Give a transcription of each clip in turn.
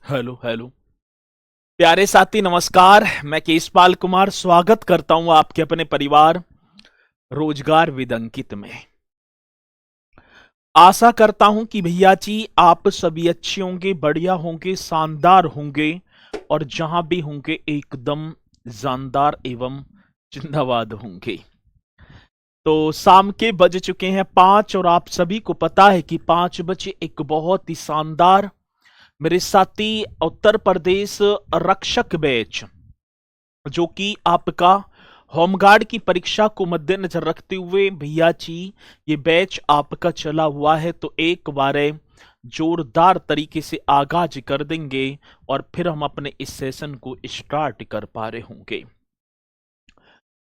Hello hello. प्यारे साथी नमस्कार। मैं केशपाल कुमार स्वागत करता हूं आपके अपने परिवार रोजगार विद अंकित में। आशा करता हूं कि भैया जी आप सभी अच्छे होंगे, बढ़िया होंगे, शानदार होंगे और जहां भी होंगे एकदम जानदार एवं जिंदाबाद होंगे। तो शाम के बज चुके हैं 5 और आप सभी को पता है कि 5 बजे एक बहुत ही शानदार मेरे साथी उत्तर प्रदेश रक्षक बैच जो कि आपका होमगार्ड की परीक्षा को मद्देनजर रखते हुए भैया जी ये बैच आपका चला हुआ है। तो एक बार जोरदार तरीके से आगाज कर देंगे और फिर हम अपने इस सेशन को स्टार्ट कर पा रहे होंगे।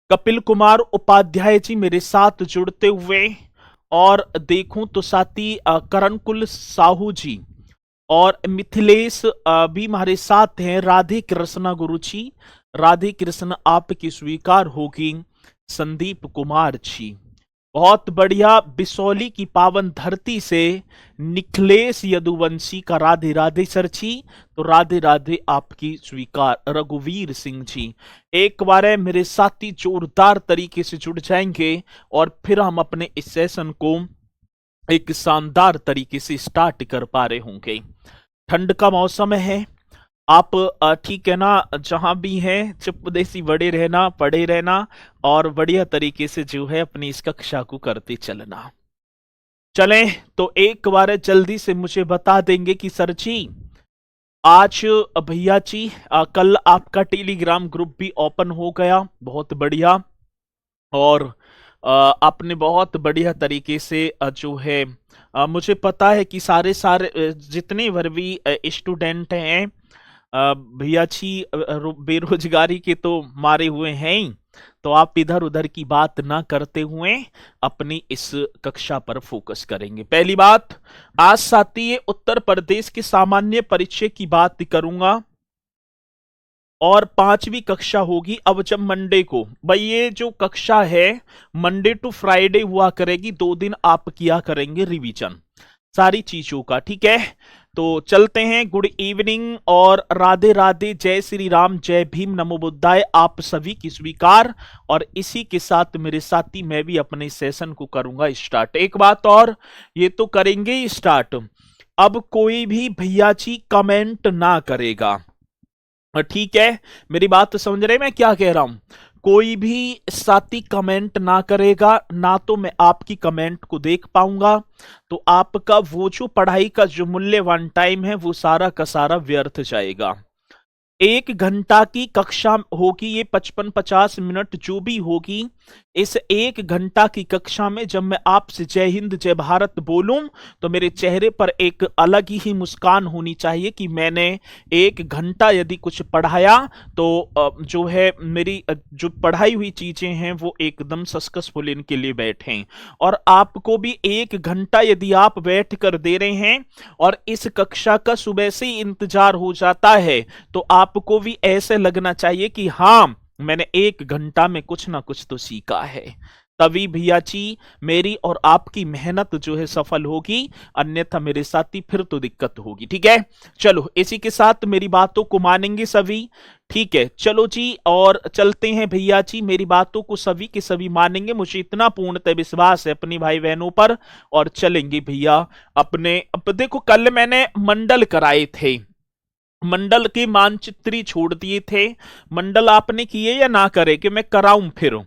कपिल कुमार उपाध्याय जी मेरे साथ जुड़ते हुए और देखूं तो साथी करणकुल साहू जी और मिथिलेश भी हमारे साथ हैं। राधे कृष्णा गुरु जी, राधे कृष्ण आपकी स्वीकार होगी। संदीप कुमार जी बहुत बढ़िया। बिसौली की पावन धरती से निखिलेश यदुवंशी का राधे राधे सर जी, तो राधे राधे आपकी स्वीकार। रघुवीर सिंह जी एक बार है मेरे साथी जोरदार तरीके से जुड़ जाएंगे और फिर हम अपने इस सेशन को एक शानदार तरीके से स्टार्ट कर पा रहे होंगे। ठंड का मौसम है, आप ठीक है ना, जहां भी हैं चुप देसी बड़े रहना, पड़े रहना और बढ़िया तरीके से जो है अपनी इस कक्षा को करते चलना। चलें तो एक बार जल्दी से मुझे बता देंगे कि सर जी आज भैया जी कल आपका टेलीग्राम ग्रुप भी ओपन हो गया, बहुत बढ़िया। और आपने बहुत बढ़िया तरीके से जो है मुझे पता है कि सारे सारे जितने भर भी स्टूडेंट हैं भैया जी बेरोजगारी के तो मारे हुए हैं ही। तो आप इधर उधर की बात ना करते हुए अपनी इस कक्षा पर फोकस करेंगे। पहली बात, आज साथी ये उत्तर प्रदेश के सामान्य परिचय की बात करूंगा और 5वीं कक्षा होगी। अब जब मंडे को भाई ये जो कक्षा है मंडे टू फ्राइडे हुआ करेगी, 2 दिन आप किया करेंगे रिवीजन सारी चीजों का, ठीक है। तो चलते हैं। गुड इवनिंग और राधे राधे, जय श्री राम, जय भीम, नमो बुद्धाय आप सभी की स्वीकार। और इसी के साथ मेरे साथी मैं भी अपने सेशन को करूंगा स्टार्ट। एक बात और, ये तो करेंगे स्टार्ट, अब कोई भी भैया जी कमेंट ना करेगा, ठीक है। मेरी बात तो समझ रहे मैं क्या कह रहा हूं। कोई भी साथी कमेंट ना करेगा ना तो मैं आपकी कमेंट को देख पाऊंगा, तो आपका वो जो पढ़ाई का जो मूल्यवान टाइम है वो सारा का सारा व्यर्थ जाएगा। 1 घंटा की कक्षा होगी, ये 55-50 मिनट जो भी होगी। इस 1 घंटा की कक्षा में जब मैं आपसे जय हिंद जय भारत बोलूं तो मेरे चेहरे पर एक अलग ही मुस्कान होनी चाहिए कि मैंने 1 घंटा यदि कुछ पढ़ाया तो जो है मेरी जो पढ़ाई हुई चीजें हैं वो एकदम सक्सेसफुल इनके लिए बैठे। और आपको भी 1 घंटा यदि आप बैठ कर दे रहे हैं और इस कक्षा का सुबह से ही इंतजार हो जाता है, तो आपको भी ऐसे लगना चाहिए कि हाँ मैंने 1 घंटा में कुछ ना कुछ तो सीखा है। तभी भैया जी मेरी और आपकी मेहनत जो है सफल होगी, अन्यथा मेरे साथी फिर तो दिक्कत होगी, ठीक है। चलो इसी के साथ मेरी बातों को मानेंगे सभी, ठीक है। चलो जी और चलते हैं भैया जी, मेरी बातों को सभी के सभी मानेंगे, मुझे इतना पूर्णतः विश्वास है अपनी भाई बहनों पर। और चलेंगे भैया अपने। अब देखो कल मैंने मंडल कराए थे, मंडल के मानचित्र छोड़ दिए थे। मंडल आपने किए या ना करे कि मैं कराऊं फिर?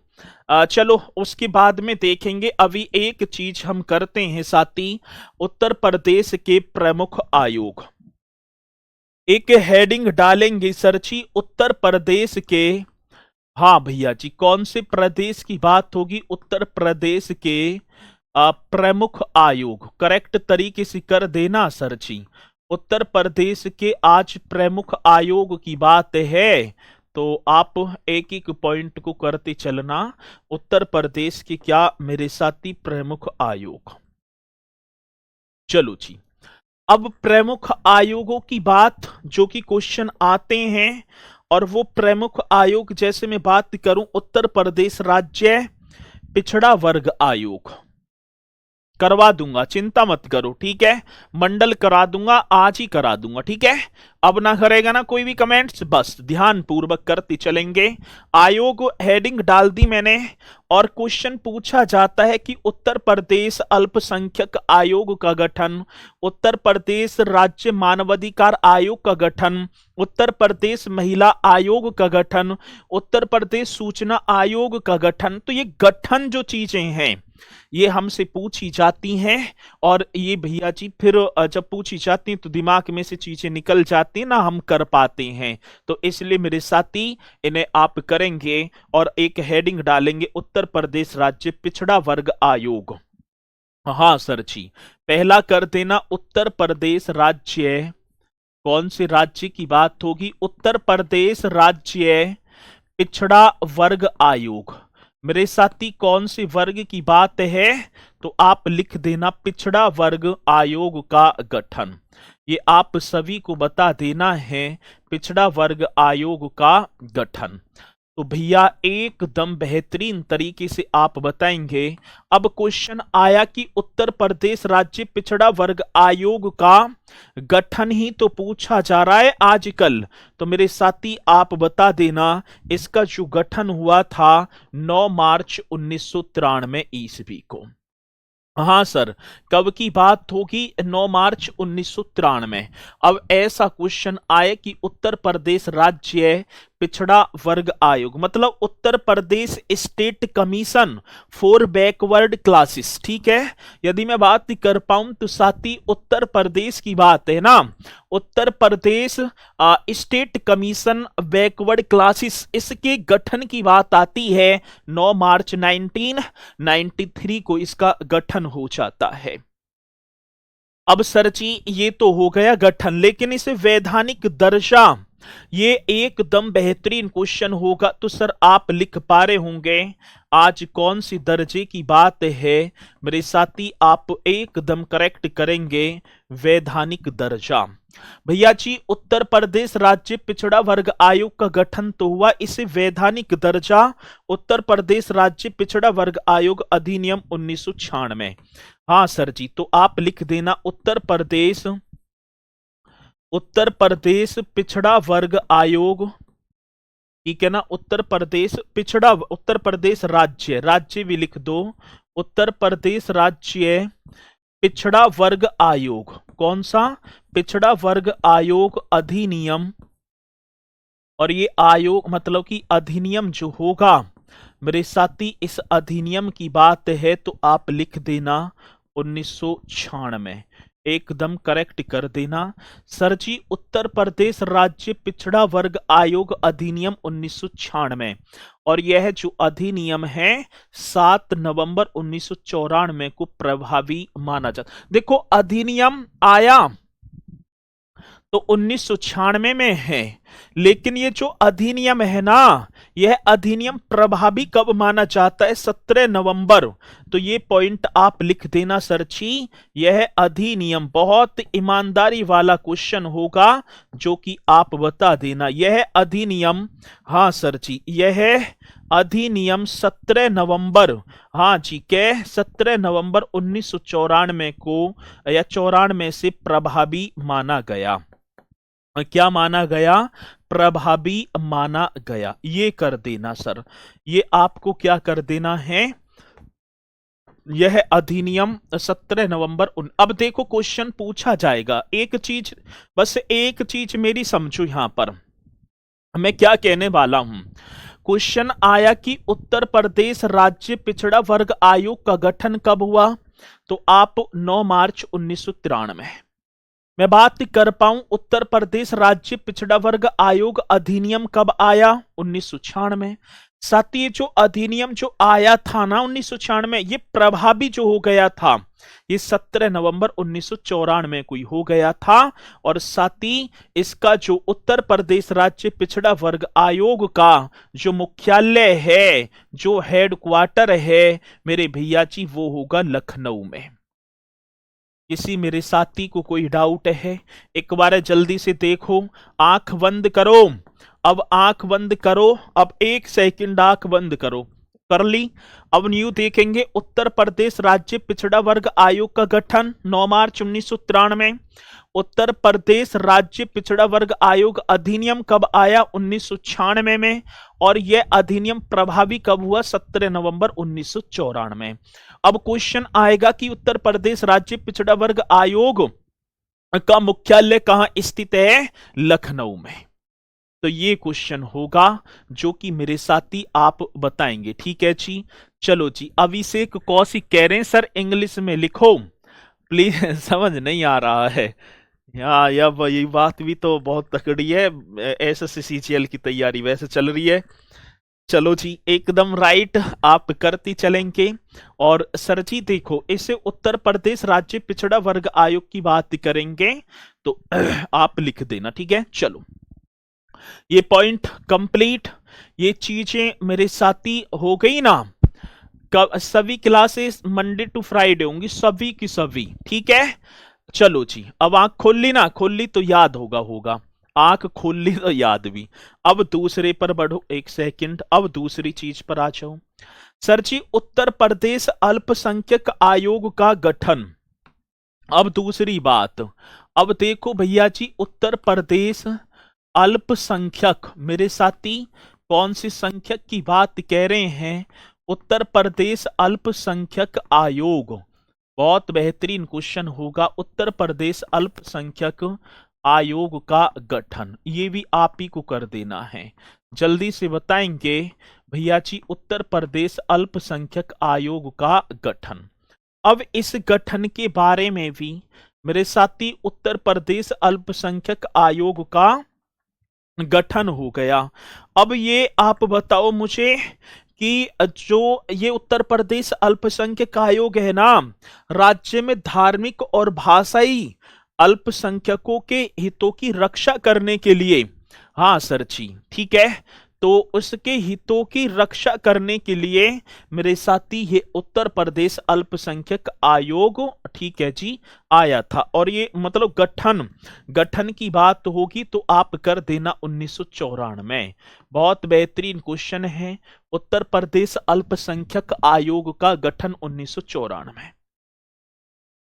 चलो उसके बाद में देखेंगे। अभी एक चीज हम करते हैं साथी, उत्तर प्रदेश के प्रमुख आयोग, एक हेडिंग डालेंगे सरची उत्तर प्रदेश के। हाँ भैया जी कौन से प्रदेश की बात होगी? उत्तर प्रदेश के प्रमुख आयोग, करेक्ट तरीके से कर देना सर जी। उत्तर प्रदेश के आज प्रमुख आयोग की बात है, तो आप एक एक पॉइंट को करते चलना। उत्तर प्रदेश के क्या मेरे साथी प्रमुख आयोग। चलो जी, अब प्रमुख आयोगों की बात जो कि क्वेश्चन आते हैं, और वो प्रमुख आयोग जैसे मैं बात करूं उत्तर प्रदेश राज्य पिछड़ा वर्ग आयोग, करवा दूंगा, चिंता मत करो, ठीक है। मंडल करा दूंगा, आज ही करा दूंगा, ठीक है। अब ना करेगा ना कोई भी कमेंट्स, बस ध्यान पूर्वक करते चलेंगे। आयोग हेडिंग डाल दी मैंने, और क्वेश्चन पूछा जाता है कि उत्तर प्रदेश अल्पसंख्यक आयोग का गठन, उत्तर प्रदेश राज्य मानवाधिकार आयोग का गठन, उत्तर प्रदेश महिला आयोग का गठन, उत्तर प्रदेश सूचना आयोग का गठन। तो ये गठन जो चीजें हैं ये हमसे पूछी जाती हैं, और ये भैया जी फिर जब पूछी जाती हैं तो दिमाग में से चीजें निकल जाती हैं ना, हम कर पाते हैं। तो इसलिए मेरे साथी इन्हें आप करेंगे और एक हेडिंग डालेंगे, उत्तर प्रदेश राज्य पिछड़ा वर्ग आयोग। हाँ सर जी, पहला कर देना उत्तर प्रदेश राज्य, कौन से राज्य की बात होगी, उत्तर प्रदेश राज्य पिछड़ा वर्ग आयोग। मेरे साथी कौन से वर्ग की बात है, तो आप लिख देना पिछड़ा वर्ग आयोग का गठन। ये आप सभी को बता देना है, पिछड़ा वर्ग आयोग का गठन। तो भैया एकदम बेहतरीन तरीके से आप बताएंगे। अब क्वेश्चन आया कि उत्तर प्रदेश राज्य पिछड़ा वर्ग आयोग का गठन ही तो पूछा जा रहा है आजकल, तो मेरे साथी आप बता देना इसका जो गठन हुआ था 9 मार्च 1993 ईस्वी को। हाँ सर, कब की बात होगी, 9 मार्च 1993। अब ऐसा क्वेश्चन आए कि उत्तर प्रदेश राज्य पिछड़ा वर्ग आयोग, मतलब Uttar Pradesh state commission for backward classes, ठीक है। यदि मैं बात कर पाऊं तो साथी उत्तर प्रदेश की बात है ना, उत्तर Pradesh state commission backward classes, इसके गठन की बात आती है। 9 मार्च 1993 को इसका गठन हो जाता है। अब सर जी ये तो हो गया गठन, लेकिन इसे वैधानिक दर्जा, ये एकदम बेहतरीन क्वेश्चन होगा। तो सर आप लिख पा रहे होंगे आज कौन सी दर्जे की बात है, मेरे साथी आप एकदम करेक्ट करेंगे, वैधानिक दर्जा। भैया जी उत्तर प्रदेश राज्य पिछड़ा वर्ग आयोग का गठन तो हुआ, इसे वैधानिक दर्जा उत्तर प्रदेश राज्य पिछड़ा वर्ग आयोग अधिनियम 1996। हाँ सर जी, तो आप लिख देना उत्तर प्रदेश पिछड़ा वर्ग आयोग, ठीक है ना। उत्तर प्रदेश पिछड़ा, उत्तर प्रदेश राज्य, राज्य भी लिख दो, उत्तर प्रदेश राज्य पिछड़ा वर्ग आयोग, कौन सा, पिछड़ा वर्ग आयोग अधिनियम। और ये आयोग मतलब कि अधिनियम जो होगा मेरे साथी, इस अधिनियम की बात है तो आप लिख देना 1996, एकदम करेक्ट कर देना। सर जी उत्तर प्रदेश राज्य पिछड़ा वर्ग आयोग अधिनियम 1996, और यह जो अधिनियम है 7 नवंबर 1994 को प्रभावी माना जाता। देखो अधिनियम आया तो 1996 में है, लेकिन ये जो अधिनियम है ना, यह अधिनियम प्रभावी कब माना जाता है, 17 नवंबर। तो ये पॉइंट आप लिख देना सर जी, यह अधिनियम बहुत ईमानदारी वाला क्वेश्चन होगा जो कि आप बता देना, यह अधिनियम, हाँ सर जी यह अधिनियम 17 नवंबर, हाँ जी के 17 नवंबर 1994 को या 94 से प्रभावी माना गया। क्या माना गया, प्रभावी माना गया। ये कर देना सर, ये आपको क्या कर देना है, यह अधिनियम 17 नवंबर अब देखो क्वेश्चन पूछा जाएगा, एक चीज, बस एक चीज मेरी समझो यहां पर मैं क्या कहने वाला हूं। क्वेश्चन आया कि उत्तर प्रदेश राज्य पिछड़ा वर्ग आयोग का गठन कब हुआ, तो आप 9 मार्च 1993। मैं बात कर पाऊं उत्तर प्रदेश राज्य पिछड़ा वर्ग आयोग अधिनियम कब आया, 1996। साथ ही जो अधिनियम जो आया था ना 1996, ये प्रभावी जो हो गया था ये 17 नवंबर 1994 को ही हो गया था। और साथ ही इसका जो उत्तर प्रदेश राज्य पिछड़ा वर्ग आयोग का जो मुख्यालय है, जो हेडक्वार्टर है मेरे भैया जी, वो होगा लखनऊ में। किसी मेरे साथी को कोई डाउट है, एक बार जल्दी से देखो, आंख बंद करो, अब आंख बंद करो, अब 1 सेकंड आंख बंद करो, कर ली। अब न्यू देखेंगे, उत्तर प्रदेश राज्य पिछड़ा वर्ग आयोग का गठन 9 मार्च 1993। उत्तर प्रदेश राज्य पिछड़ा वर्ग आयोग अधिनियम कब आया? 1996 में। और यह अधिनियम प्रभावी कब हुआ? 17 नवंबर 1994। अब क्वेश्चन आएगा कि उत्तर प्रदेश राज्य पिछड़ा वर्ग आयोग का मुख्यालय कहां स्थित है? लखनऊ में। तो ये क्वेश्चन होगा जो कि मेरे साथी आप बताएंगे। ठीक है जी, चलो जी। अभिषेक कौशिक कह रहे हैं सर इंग्लिश में लिखो प्लीज समझ नहीं आ रहा है। ये बात भी तो बहुत तकड़ी है। SSCGL की तैयारी वैसे चल रही है। चलो जी, एकदम राइट आप करती चलेंगे। और सर जी देखो, इसे उत्तर प्रदेश राज्य पिछड़ा वर्ग आयोग की बात करेंगे तो आप लिख देना। ठीक है, चलो ये पॉइंट कंप्लीट। ये चीजें मेरे साथी हो गई ना। सभी क्लासेस मंडे टू फ्राइडे होंगी, सभी की सभी। ठीक है, चलो जी। अब आंख खोल ली ना, खोल ली तो याद होगा आंख खोल ली तो याद भी। अब दूसरे पर बढ़ो, एक सेकंड। अब दूसरी चीज पर आ जाओ। सर जी, उत्तर प्रदेश अल्पसंख्यक आयोग का गठन। अब दूसरी बात, अब देखो भैया जी, उत्तर प्रदेश अल्पसंख्यक, मेरे साथी कौन सी संख्यक की बात कह रहे हैं? उत्तर प्रदेश अल्पसंख्यक आयोग। बहुत बेहतरीन क्वेश्चन होगा। उत्तर प्रदेश अल्पसंख्यक आयोग का गठन, ये भी आप ही को कर देना है। जल्दी से बताएंगे भैया जी, उत्तर प्रदेश अल्पसंख्यक आयोग का गठन। अब इस गठन के बारे में भी मेरे साथी, उत्तर प्रदेश अल्पसंख्यक आयोग का गठन हो गया। अब ये आप बताओ मुझे कि जो ये उत्तर प्रदेश अल्पसंख्यक आयोग है ना, राज्य में धार्मिक और भाषाई अल्पसंख्यकों के हितों की रक्षा करने के लिए, हाँ सर जी ठीक है, तो उसके हितों की रक्षा करने के लिए मेरे साथी ये उत्तर प्रदेश अल्पसंख्यक आयोग, ठीक है जी, आया था। और ये मतलब गठन की बात होगी तो आप कर देना 1994। बहुत बेहतरीन क्वेश्चन है। उत्तर प्रदेश अल्पसंख्यक आयोग का गठन 1994।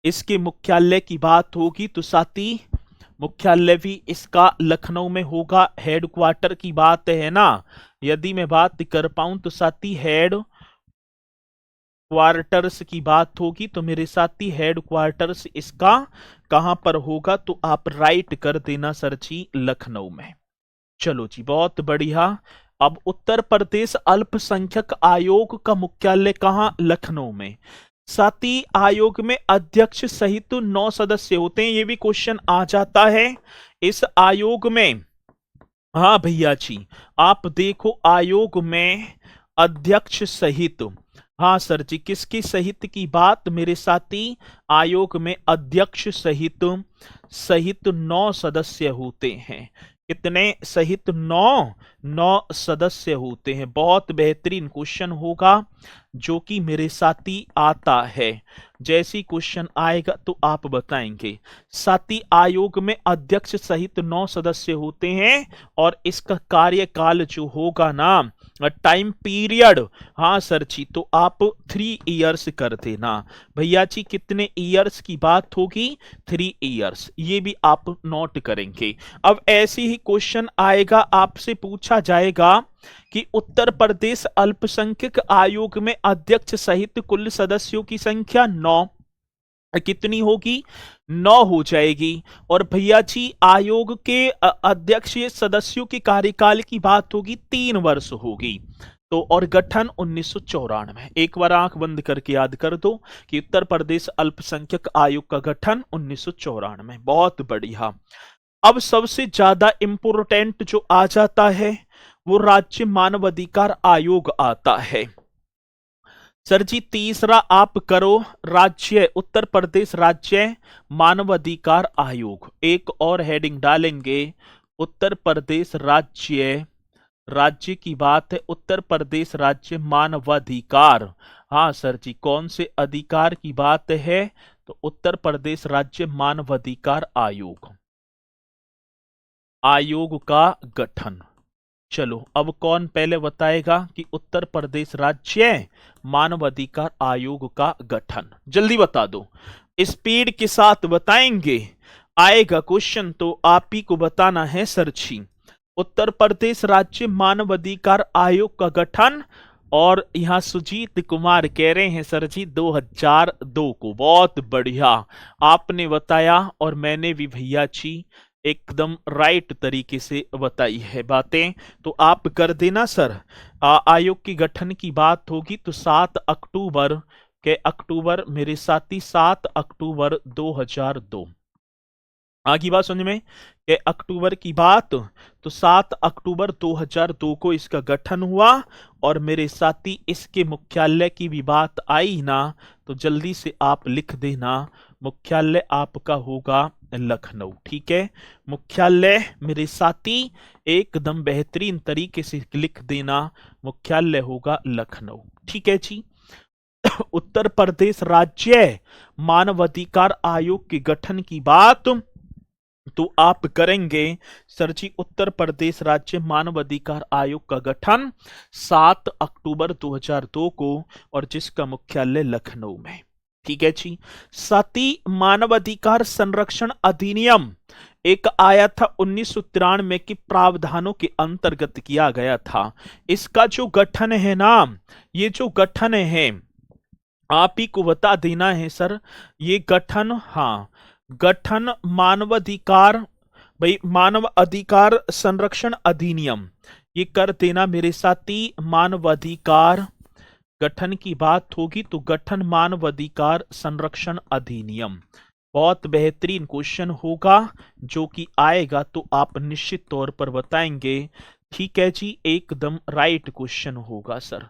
इसके मुख्यालय की बात होगी तो साथी मुख्यालय भी इसका लखनऊ में होगा। हेडक्वार्टर की बात है ना, यदि मैं बात कर पाऊं तो साथी हेड क्वार्टर्स की बात होगी तो मेरे साथी हेड क्वार्टर्स इसका कहां पर होगा? तो आप राइट कर देना सर जी, लखनऊ में। चलो जी, बहुत बढ़िया। अब उत्तर प्रदेश अल्पसंख्यक आयोग का मुख्यालय कहां? लखनऊ में। साथी आयोग में अध्यक्ष सहित 9 सदस्य होते हैं, ये भी क्वेश्चन आ जाता है इस आयोग में। हाँ भैया जी, आप देखो आयोग में अध्यक्ष सहित, हाँ सर जी, किसकी सहित की बात मेरे साथी? आयोग में अध्यक्ष सहित 9 सदस्य होते हैं। कितने सहित? 9 सदस्य होते हैं। बहुत बेहतरीन क्वेश्चन होगा जो कि मेरे साथी आता है। जैसी क्वेश्चन आएगा तो आप बताएंगे। साथी आयोग में अध्यक्ष सहित 9 सदस्य होते हैं और इसका कार्यकाल जो होगा ना, टाइम पीरियड, हाँ सर जी, तो आप 3 इयर्स कर देना। भैया जी कितने इयर्स की बात होगी? 3 इयर्स, ये भी आप नोट करेंगे। अब ऐसे ही क्वेश्चन आएगा, आपसे पूछा जाएगा कि उत्तर प्रदेश अल्पसंख्यक आयोग में अध्यक्ष सहित कुल सदस्यों की संख्या 9 कितनी होगी? 9 हो जाएगी। और भैया जी आयोग के अध्यक्ष सदस्यों के कार्यकाल की बात होगी 3 वर्ष होगी। तो और गठन 1994। एक बार आंख बंद करके याद कर दो कि उत्तर प्रदेश अल्पसंख्यक आयोग का गठन 1994। बहुत बढ़िया। अब सबसे ज्यादा इंपोर्टेंट जो आ जाता है वो राज्य मानवाधिकार आयोग आता है। सर जी तीसरा आप करो, राज्य उत्तर प्रदेश राज्य मानवाधिकार आयोग। एक और हेडिंग डालेंगे, उत्तर प्रदेश राज्य की बात है, उत्तर प्रदेश राज्य मानवाधिकार। हाँ सर जी, कौन से अधिकार की बात है? तो उत्तर प्रदेश राज्य मानवाधिकार आयोग का गठन। चलो अब कौन पहले बताएगा कि उत्तर प्रदेश राज्य मानवाधिकार आयोग का गठन? जल्दी बता दो, स्पीड के साथ बताएंगे, आएगा क्वेश्चन तो आप ही को बताना है सर जी। उत्तर प्रदेश राज्य मानवाधिकार आयोग का गठन, और यहाँ सुजीत कुमार कह रहे हैं सर जी 2002 को। बहुत बढ़िया आपने बताया, और मैंने भी भैया जी एकदम राइट तरीके से बताई है बातें, तो आप कर देना सर। आयोग के गठन की बात होगी तो 7 अक्टूबर मेरे साथी 7 अक्टूबर 2002। आगे बात समझ में कि अक्टूबर की बात, तो 7 अक्टूबर 2002 को इसका गठन हुआ। और मेरे साथी इसके मुख्यालय की भी बात आई ना, तो जल्दी से आप लिख देना, मुख्यालय आपका होगा लखनऊ। ठीक है, मुख्यालय मेरे साथी एकदम बेहतरीन तरीके से लिख देना, मुख्यालय होगा लखनऊ। ठीक है जी। उत्तर प्रदेश राज्य मानवाधिकार आयोग के गठन की बात तो आप करेंगे सर जी, उत्तर प्रदेश राज्य मानवाधिकार आयोग का गठन 7 अक्टूबर 2002 को, और जिसका मुख्यालय लखनऊ में। ठीक है जी। सती मानवाधिकार संरक्षण अधिनियम एक आया था 1993 के प्रावधानों के अंतर्गत किया गया था। इसका जो गठन है ना, ये जो गठन है आप ही को बता देना है सर, ये गठन, हाँ गठन मानवाधिकार, भाई मानव अधिकार संरक्षण अधिनियम, ये कर देना मेरे साथी। मानवाधिकार गठन की बात होगी तो गठन मानवाधिकार संरक्षण अधिनियम, बहुत बेहतरीन क्वेश्चन होगा जो कि आएगा तो आप निश्चित तौर पर बताएंगे। ठीक है जी, एकदम राइट क्वेश्चन होगा सर,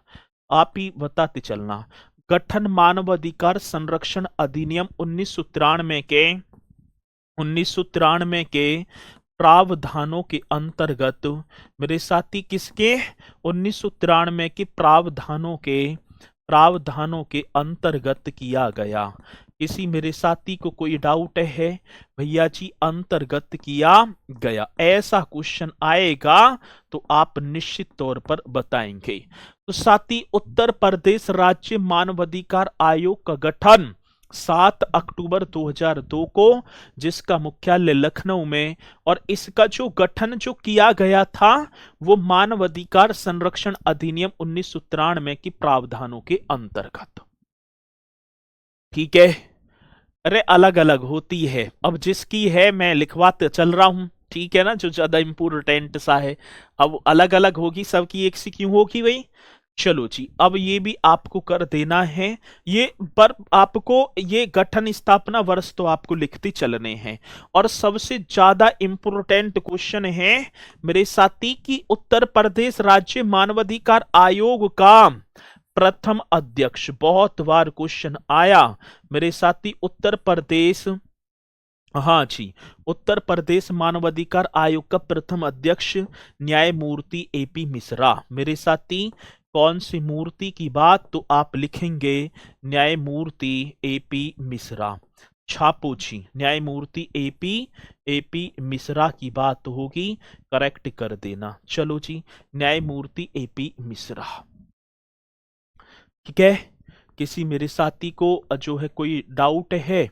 आप ही बताते चलना। गठन मानवाधिकार संरक्षण अधिनियम 1993 के प्रावधानों के अंतर्गत मेरे साथी किसके, 1993 के प्रावधानों के अंतर्गत किया गया। किसी मेरे साथी को कोई डाउट है भैया जी, अंतर्गत किया गया, ऐसा क्वेश्चन आएगा तो आप निश्चित तौर पर बताएंगे। तो साथी उत्तर प्रदेश राज्य मानवाधिकार आयोग का गठन 7 अक्टूबर 2002 को, जिसका मुख्यालय लखनऊ में, और इसका जो गठन जो किया गया था वो मानवाधिकार संरक्षण अधिनियम 1993 के प्रावधानों के अंतर्गत। ठीक है, अरे अलग अलग होती है, अब जिसकी है मैं लिखवाते चल रहा हूं, ठीक है ना, जो ज्यादा इंपोर्टेंट सा है। अब अलग अलग होगी, सबकी एक सी क्यों होगी भाई। चलो जी, अब ये भी आपको कर देना है, ये पर आपको ये गठन स्थापना वर्ष तो आपको लिखते चलने हैं। और सबसे ज्यादा इंपोर्टेंट क्वेश्चन है मेरे साथी की उत्तर प्रदेश राज्य मानवाधिकार आयोग का प्रथम अध्यक्ष, बहुत बार क्वेश्चन आया मेरे साथी। उत्तर प्रदेश, हाँ जी, उत्तर प्रदेश मानवाधिकार आयोग का प्रथम अध्यक्ष न्यायमूर्ति एपी मिश्रा। मेरे साथी कौन सी मूर्ति की बात, तो आप लिखेंगे न्यायमूर्ति एपी मिश्रा। छापो जी, न्यायमूर्ति एपी मिश्रा की बात होगी, करेक्ट कर देना। चलो जी, न्यायमूर्ति एपी मिश्रा। ठीक है, किसी मेरे साथी को जो है कोई डाउट है,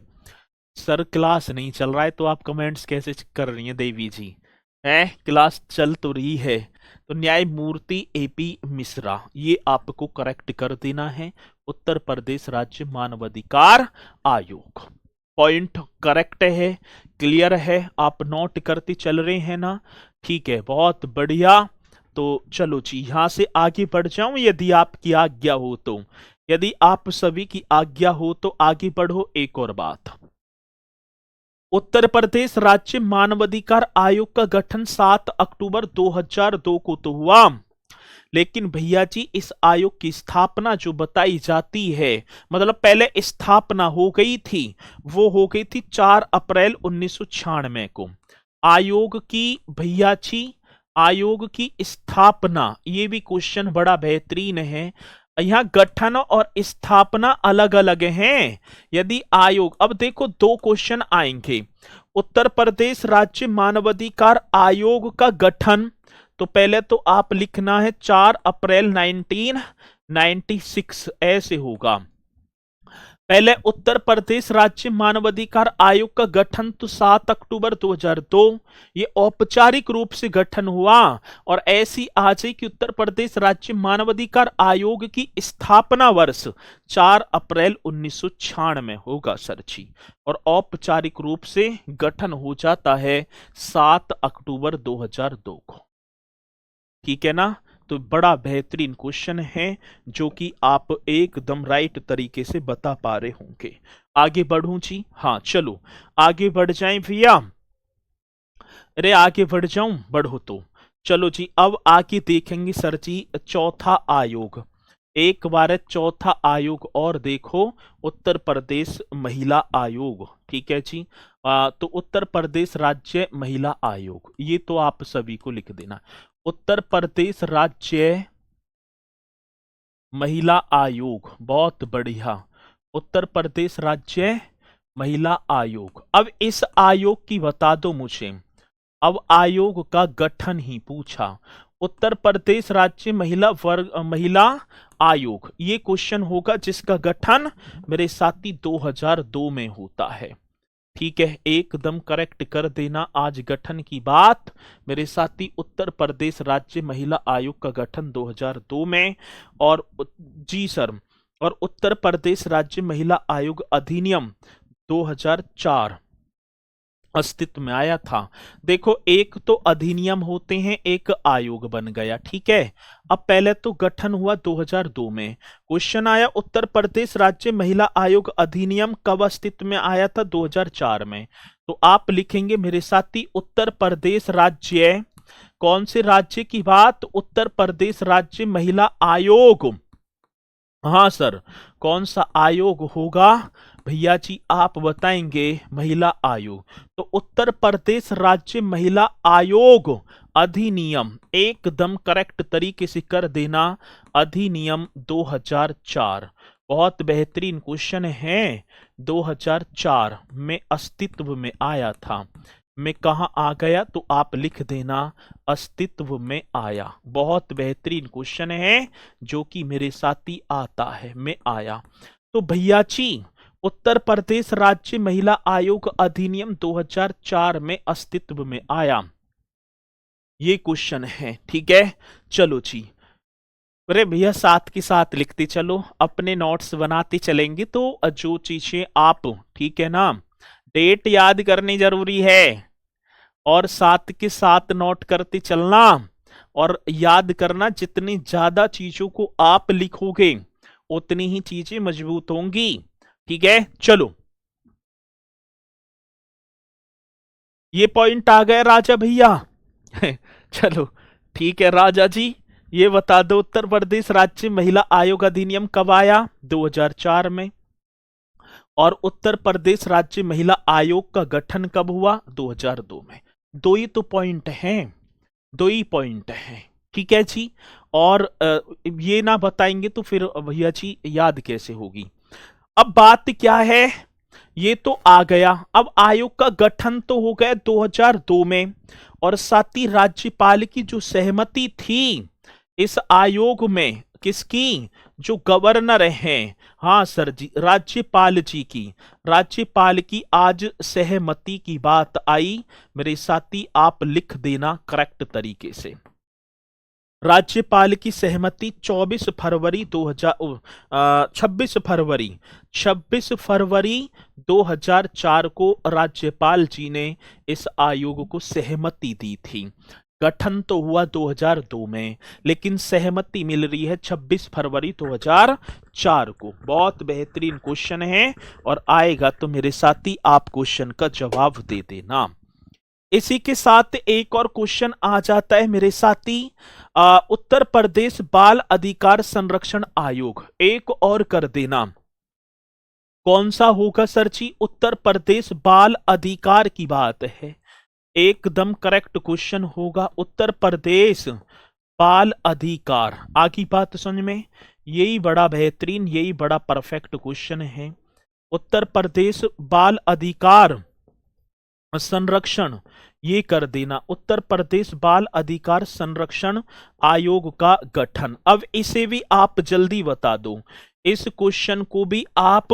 सर क्लास नहीं चल रहा है तो आप कमेंट्स कैसे कर रही हैं देवी जी, है क्लास चल तो रही है। तो न्यायमूर्ति एपी मिश्रा, ये आपको करेक्ट कर देना है, उत्तर प्रदेश राज्य मानवाधिकार आयोग। पॉइंट करेक्ट है, क्लियर है, आप नोट करते चल रहे हैं ना। ठीक है, बहुत बढ़िया। तो चलो जी, यहां से आगे बढ़ जाऊं यदि आपकी आज्ञा हो तो, यदि आप सभी की आज्ञा हो तो आगे बढ़ो। एक और बात, उत्तर प्रदेश राज्य मानवाधिकार आयोग का गठन 7 अक्टूबर 2002 को तो हुआ, लेकिन भैया जी इस आयोग की स्थापना जो बताई जाती है, मतलब पहले स्थापना हो गई थी, वो हो गई थी 4 अप्रैल 1996 को। आयोग की भैया जी, आयोग की स्थापना, ये भी क्वेश्चन बड़ा बेहतरीन है, यहां गठन और स्थापना अलग अलग हैं। यदि आयोग, अब देखो दो क्वेश्चन आएंगे, उत्तर प्रदेश राज्य मानवाधिकार आयोग का गठन तो पहले तो आप लिखना है 4 अप्रैल 1996, ऐसे होगा। पहले उत्तर प्रदेश राज्य मानवाधिकार आयोग का गठन तो 7 अक्टूबर 2002, ये औपचारिक रूप से गठन हुआ। और ऐसी आज है कि उत्तर प्रदेश राज्य मानवाधिकार आयोग की स्थापना वर्ष 4 अप्रैल 1996 होगा सर जी, और औपचारिक रूप से गठन हो जाता है 7 अक्टूबर 2002 को। ठीक है ना, तो बड़ा बेहतरीन क्वेश्चन है जो कि आप एकदम राइट तरीके से बता पा रहे होंगे। आगे बढ़ूं जी, हाँ चलो आगे बढ़ जाएं भैया। अरे आगे बढ़ जाऊं, बढ़ो तो चलो जी। अब आगे देखेंगे सर जी चौथा आयोग, एक बार चौथा आयोग और देखो, उत्तर प्रदेश महिला आयोग। ठीक है जी, तो उत्तर प्रदेश राज्य महिला आयोग, ये तो आप सभी को लिख देना। उत्तर प्रदेश राज्य महिला आयोग, बहुत बढ़िया, उत्तर प्रदेश राज्य महिला आयोग। अब इस आयोग की बता दो मुझे, अब आयोग का गठन ही पूछा। उत्तर प्रदेश राज्य महिला आयोग, ये क्वेश्चन होगा जिसका गठन मेरे साथी 2002 में होता है। ठीक है, एकदम करेक्ट कर देना आज गठन की बात मेरे साथी। उत्तर प्रदेश राज्य महिला आयोग का गठन 2002 में, और जी सर, और उत्तर प्रदेश राज्य महिला आयोग अधिनियम 2004 अस्तित्व में आया था। देखो, एक तो अधिनियम होते हैं, एक आयोग बन गया। ठीक है, अब पहले तो गठन हुआ 2002 में। क्वेश्चन आया उत्तर प्रदेश राज्य महिला आयोग अधिनियम कब अस्तित्व में आया था? 2004 में। तो आप लिखेंगे मेरे साथी उत्तर प्रदेश राज्य, कौन से राज्य की बात? उत्तर प्रदेश राज्य महिला आयोग। हाँ सर, कौन सा आयोग होगा भैया जी? आप बताएंगे महिला आयोग। तो उत्तर प्रदेश राज्य महिला आयोग अधिनियम, एकदम करेक्ट तरीके से कर देना, अधिनियम 2004। बहुत बेहतरीन क्वेश्चन है, 2004 में अस्तित्व में आया था। में कहा आ गया? तो आप लिख देना अस्तित्व में आया। बहुत बेहतरीन क्वेश्चन है जो कि मेरे साथी आता है, में आया। तो भैया जी उत्तर प्रदेश राज्य महिला आयोग अधिनियम 2004 में अस्तित्व में आया, ये क्वेश्चन है। ठीक है, चलो जी। अरे भैया साथ के साथ लिखते चलो, अपने नोट्स बनाते चलेंगे तो जो चीजें आप, ठीक है ना, डेट याद करनी जरूरी है और साथ के साथ नोट करते चलना। और याद करना, जितनी ज्यादा चीजों को आप लिखोगे उतनी ही चीजें मजबूत होंगी। ठीक है, चलो ये पॉइंट आ गया राजा भैया। चलो ठीक है राजा जी, ये बता दो उत्तर प्रदेश राज्य महिला आयोग अधिनियम कब आया? 2004 में। और उत्तर प्रदेश राज्य महिला आयोग का गठन कब हुआ? 2002 में। दो ही तो पॉइंट हैं, दो ही पॉइंट हैं। ठीक है जी, और ये ना बताएंगे तो फिर भैया जी याद कैसे होगी? अब बात क्या है, ये तो आ गया। अब आयोग का गठन तो हो गया 2002 में, और साथ ही राज्यपाल की जो सहमति थी इस आयोग में, किसकी? जो गवर्नर हैं, हाँ सर जी, राज्यपाल जी की, राज्यपाल की आज सहमति की बात आई। मेरे साथी आप लिख देना करेक्ट तरीके से। राज्यपाल की सहमति 24 फरवरी 26 फरवरी 2004 को राज्यपाल जी ने इस आयोग को सहमति दी थी। गठन तो हुआ 2002 में, लेकिन सहमति मिल रही है 26 फरवरी 2004 को। बहुत बेहतरीन क्वेश्चन है, और आएगा तो मेरे साथी आप क्वेश्चन का जवाब दे देना। इसी के साथ एक और क्वेश्चन आ जाता है मेरे साथी, उत्तर प्रदेश बाल अधिकार संरक्षण आयोग, एक और कर देना। कौन सा होगा सर जी? उत्तर प्रदेश बाल अधिकार की बात है, एकदम करेक्ट क्वेश्चन होगा। उत्तर प्रदेश बाल अधिकार, आगे बात समझ में, यही बड़ा बेहतरीन, यही बड़ा परफेक्ट क्वेश्चन है। उत्तर प्रदेश बाल अधिकार संरक्षण, ये कर देना। उत्तर प्रदेश बाल अधिकार संरक्षण आयोग का गठन। अब इसे भी आप जल्दी बता दो, इस क्वेश्चन को भी आप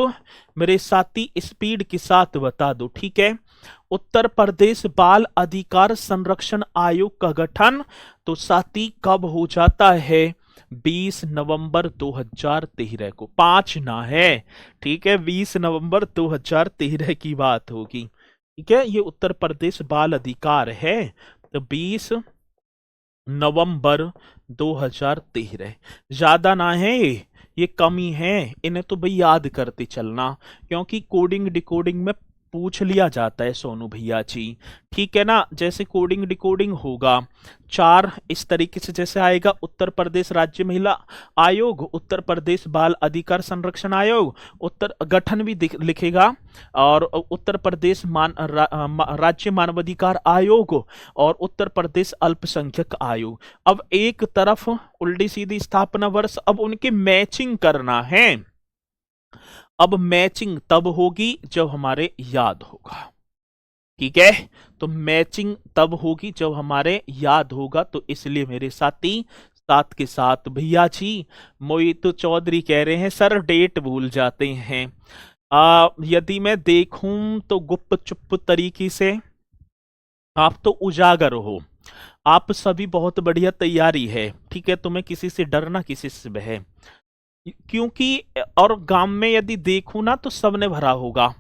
मेरे साथी स्पीड के साथ बता दो, ठीक है। उत्तर प्रदेश बाल अधिकार संरक्षण आयोग का गठन तो साथी कब हो जाता है? 20 नवंबर 2013 को। 5 ना है, ठीक है, 20 नवंबर 2013 की बात होगी, ठीक है। ये उत्तर प्रदेश बाल अधिकार है तो 20 नवंबर 2013। ज्यादा ना है, ये कमी है, इन्हें तो भाई याद करते चलना, क्योंकि कोडिंग डिकोडिंग में पूछ लिया जाता है सोनू भैया जी, ठीक है ना। जैसे कोडिंग डिकोडिंग होगा 4 इस तरीके से जैसे आएगा, उत्तर प्रदेश राज्य महिला आयोग, उत्तर प्रदेश बाल अधिकार संरक्षण आयोग, उत्तर गठन भी लिखेगा, और उत्तर प्रदेश राज्य मानवाधिकार आयोग और उत्तर प्रदेश अल्पसंख्यक आयोग। अब एक तरफ उल्टी सीधी स्थापना वर्ष, अब उनके मैचिंग करना है। अब मैचिंग तब होगी जब हमारे याद होगा, ठीक है। तो मैचिंग तब होगी जब हमारे याद होगा, तो इसलिए मेरे साथी साथ के साथ भैया जी मोहित चौधरी कह रहे हैं सर डेट भूल जाते हैं। यदि मैं देखूं तो गुप्त चुप तरीके से आप तो उजागर हो, आप सभी बहुत बढ़िया तैयारी है, ठीक है। तुम्हें किसी से डरना किसी से बह, क्योंकि और गांव में यदि देखूं ना तो सबने भरा होगा,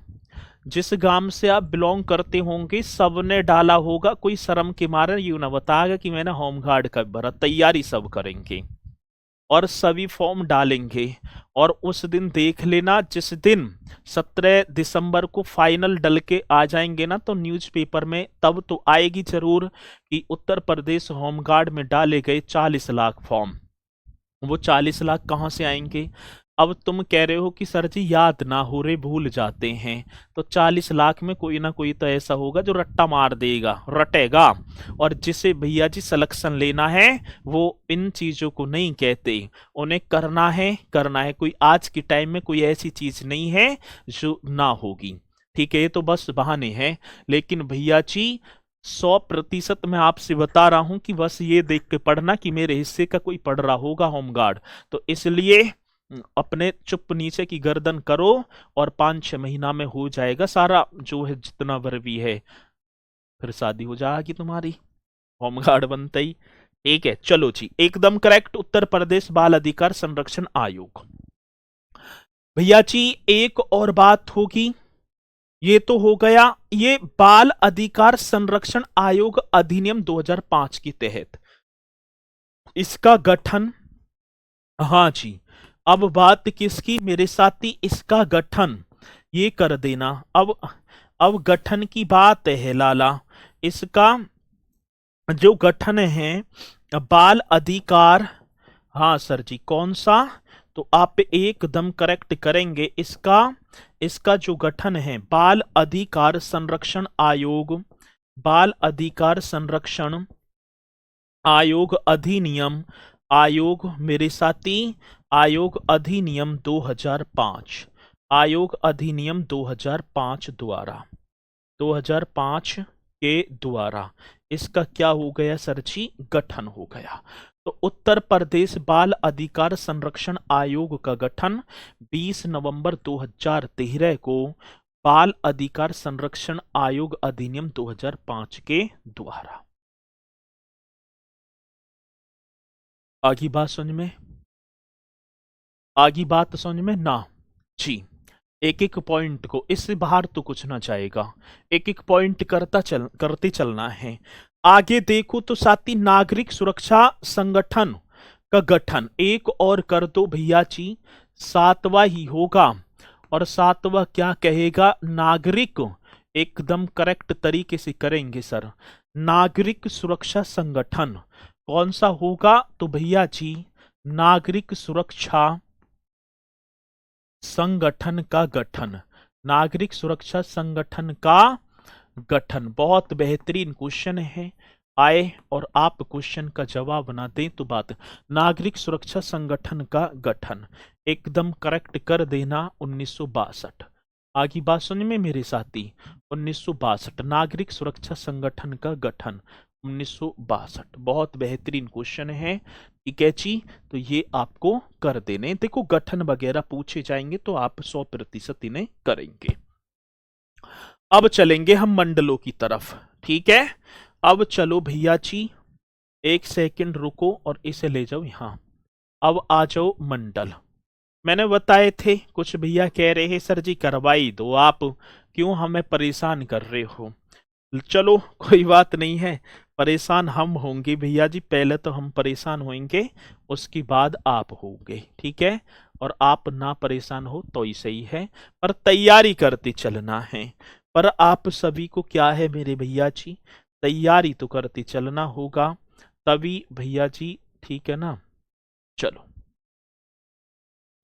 जिस गांव से आप बिलोंग करते होंगे सबने डाला होगा। कोई शर्म के मारे यूं ना बताएगा कि मैंने होमगार्ड का भरा। तैयारी सब करेंगे और सभी फॉर्म डालेंगे, और उस दिन देख लेना, जिस दिन 17 दिसंबर को फाइनल डल के आ जाएंगे ना, तो न्यूज़पेपर में तब तो आएगी जरूर कि उत्तर प्रदेश होमगार्ड में डाले गए 40 लाख फॉर्म। वो 40 लाख कहां से आएंगे? अब तुम कह रहे हो कि सर जी याद ना हो रहे, भूल जाते हैं, तो 40 लाख में कोई ना कोई तो ऐसा होगा जो रट्टा मार देगा, रटेगा। और जिसे भैया जी सिलेक्शन लेना है वो इन चीजों को नहीं कहते, उन्हें करना है, करना है। कोई आज के टाइम में कोई ऐसी चीज नहीं है जो ना होगी, ठीक है। ये तो बस बहाने हैं, लेकिन भैया जी 100% मैं आपसे बता रहा हूं कि बस ये देख के पढ़ना कि मेरे हिस्से का कोई पढ़ रहा होगा होमगार्ड, तो इसलिए अपने चुप नीचे की गर्दन करो, और 5-6 महीना में हो जाएगा सारा जो है, जितना भर भी है, फिर शादी हो जाएगी तुम्हारी होमगार्ड बनते ही, ठीक है। चलो जी, एकदम करेक्ट, उत्तर प्रदेश बाल अधिकार संरक्षण आयोग। भैया जी एक और बात होगी, ये तो हो गया, ये बाल अधिकार संरक्षण आयोग अधिनियम 2005 के तहत इसका गठन, हाँ जी। अब बात किसकी मेरे साथी? इसका गठन ये कर देना। अब गठन की बात है लाला, इसका जो गठन है बाल अधिकार, हाँ सर जी कौन सा, तो आप एकदम करेक्ट करेंगे। इसका जो गठन है बाल अधिकार संरक्षण आयोग, बाल अधिकार संरक्षण आयोग अधिनियम, आयोग मेरे साथी आयोग अधिनियम 2005, आयोग अधिनियम 2005 द्वारा, 2005 के द्वारा इसका क्या हो गया सर जी? गठन हो गया। तो उत्तर प्रदेश बाल अधिकार संरक्षण आयोग का गठन 20 नवंबर 2013 को बाल अधिकार संरक्षण आयोग अधिनियम 2005 के द्वारा। आगे बात समझ में? आगे बात समझ में ना जी? एक एक पॉइंट को, इससे बाहर तो कुछ ना जाएगा, एक एक पॉइंट करते चलना है। आगे देखो तो साथी नागरिक सुरक्षा संगठन का गठन एक और कर दो भैया जी, 7वां ही होगा। और 7वां क्या कहेगा? नागरिक, एकदम करेक्ट तरीके से करेंगे सर। नागरिक सुरक्षा संगठन कौन सा होगा? तो भैया जी नागरिक सुरक्षा संगठन का गठन, नागरिक सुरक्षा संगठन का गठन। बहुत बेहतरीन क्वेश्चन है, आए और आप क्वेश्चन का जवाब ना दें तो बात। नागरिक सुरक्षा संगठन का गठन एकदम करेक्ट कर देना 1962। आगे बात सुन में मेरे साथी। 1962 नागरिक सुरक्षा संगठन का गठन 1962। बहुत बेहतरीन क्वेश्चन है, ठीक है जी। तो ये आपको कर देने, देखो गठन वगैरह पूछे जाएंगे तो आप 100% इन्हें करेंगे। अब चलेंगे हम मंडलों की तरफ, ठीक है। अब चलो भैया जी, एक सेकंड रुको और इसे ले जाओ यहां। अब आ जाओ मंडल। मैंने बताए थे, कुछ भैया कह रहे हैं सर जी करवाई दो, आप क्यों हमें परेशान कर रहे हो। चलो कोई बात नहीं है, परेशान हम होंगे भैया जी, पहले तो हम परेशान होंगे, उसके बाद आप होंगे, ठीक है। और आप ना परेशान हो तो ही सही है, पर तैयारी करते चलना है। पर आप सभी को क्या है मेरे भैया जी, तैयारी तो करते चलना होगा, तभी भैया जी, ठीक है ना। चलो,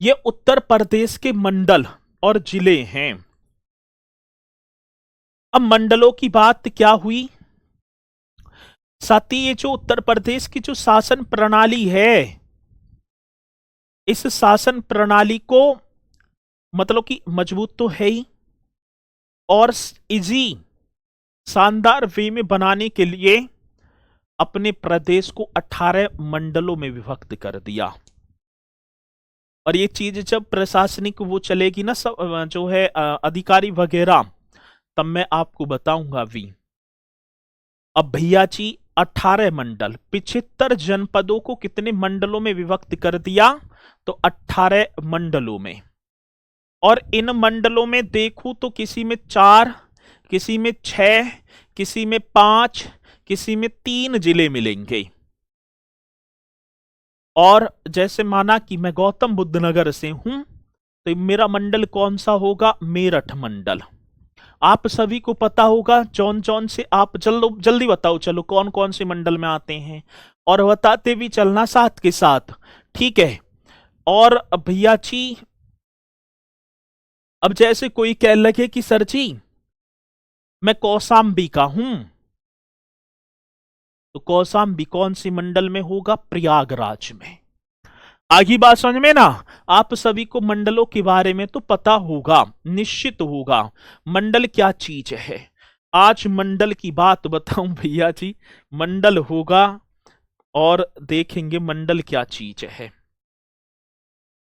ये उत्तर प्रदेश के मंडल और जिले हैं। अब मंडलों की बात क्या हुई साथी, ये जो उत्तर प्रदेश की जो शासन प्रणाली है, इस शासन प्रणाली को मतलब कि मजबूत तो है ही, और इजी शानदार वे में बनाने के लिए अपने प्रदेश को 18 मंडलों में विभक्त कर दिया। और ये चीज जब प्रशासनिक वो चलेगी ना, सब जो है अधिकारी वगैरह, तब मैं आपको बताऊंगा भी। अब भैया जी 18 मंडल, 75 जनपदों को कितने मंडलों में विभक्त कर दिया, तो 18 मंडलों में। और इन मंडलों में देखूं तो किसी में 4, किसी में 6, किसी में 5, किसी में 3 जिले मिलेंगे। और जैसे माना कि मैं गौतम बुद्ध नगर से हूं, तो मेरा मंडल कौन सा होगा, मेरठ मंडल। आप सभी को पता होगा जौन जौन से, आप जल्दी बताओ चलो कौन कौन से मंडल में आते हैं, और बताते भी चलना साथ के साथ, ठीक है। और भैया जी, अब जैसे कोई कह लगे कि सर जी मैं कौशाम्बी का हूं, तो कौशाम्बी कौन सी मंडल में होगा, प्रयागराज में। आगे बात समझ में ना। आप सभी को मंडलों के बारे में तो पता होगा, निश्चित होगा मंडल क्या चीज है। आज मंडल की बात बताऊं भैया जी, मंडल होगा और देखेंगे मंडल क्या चीज है।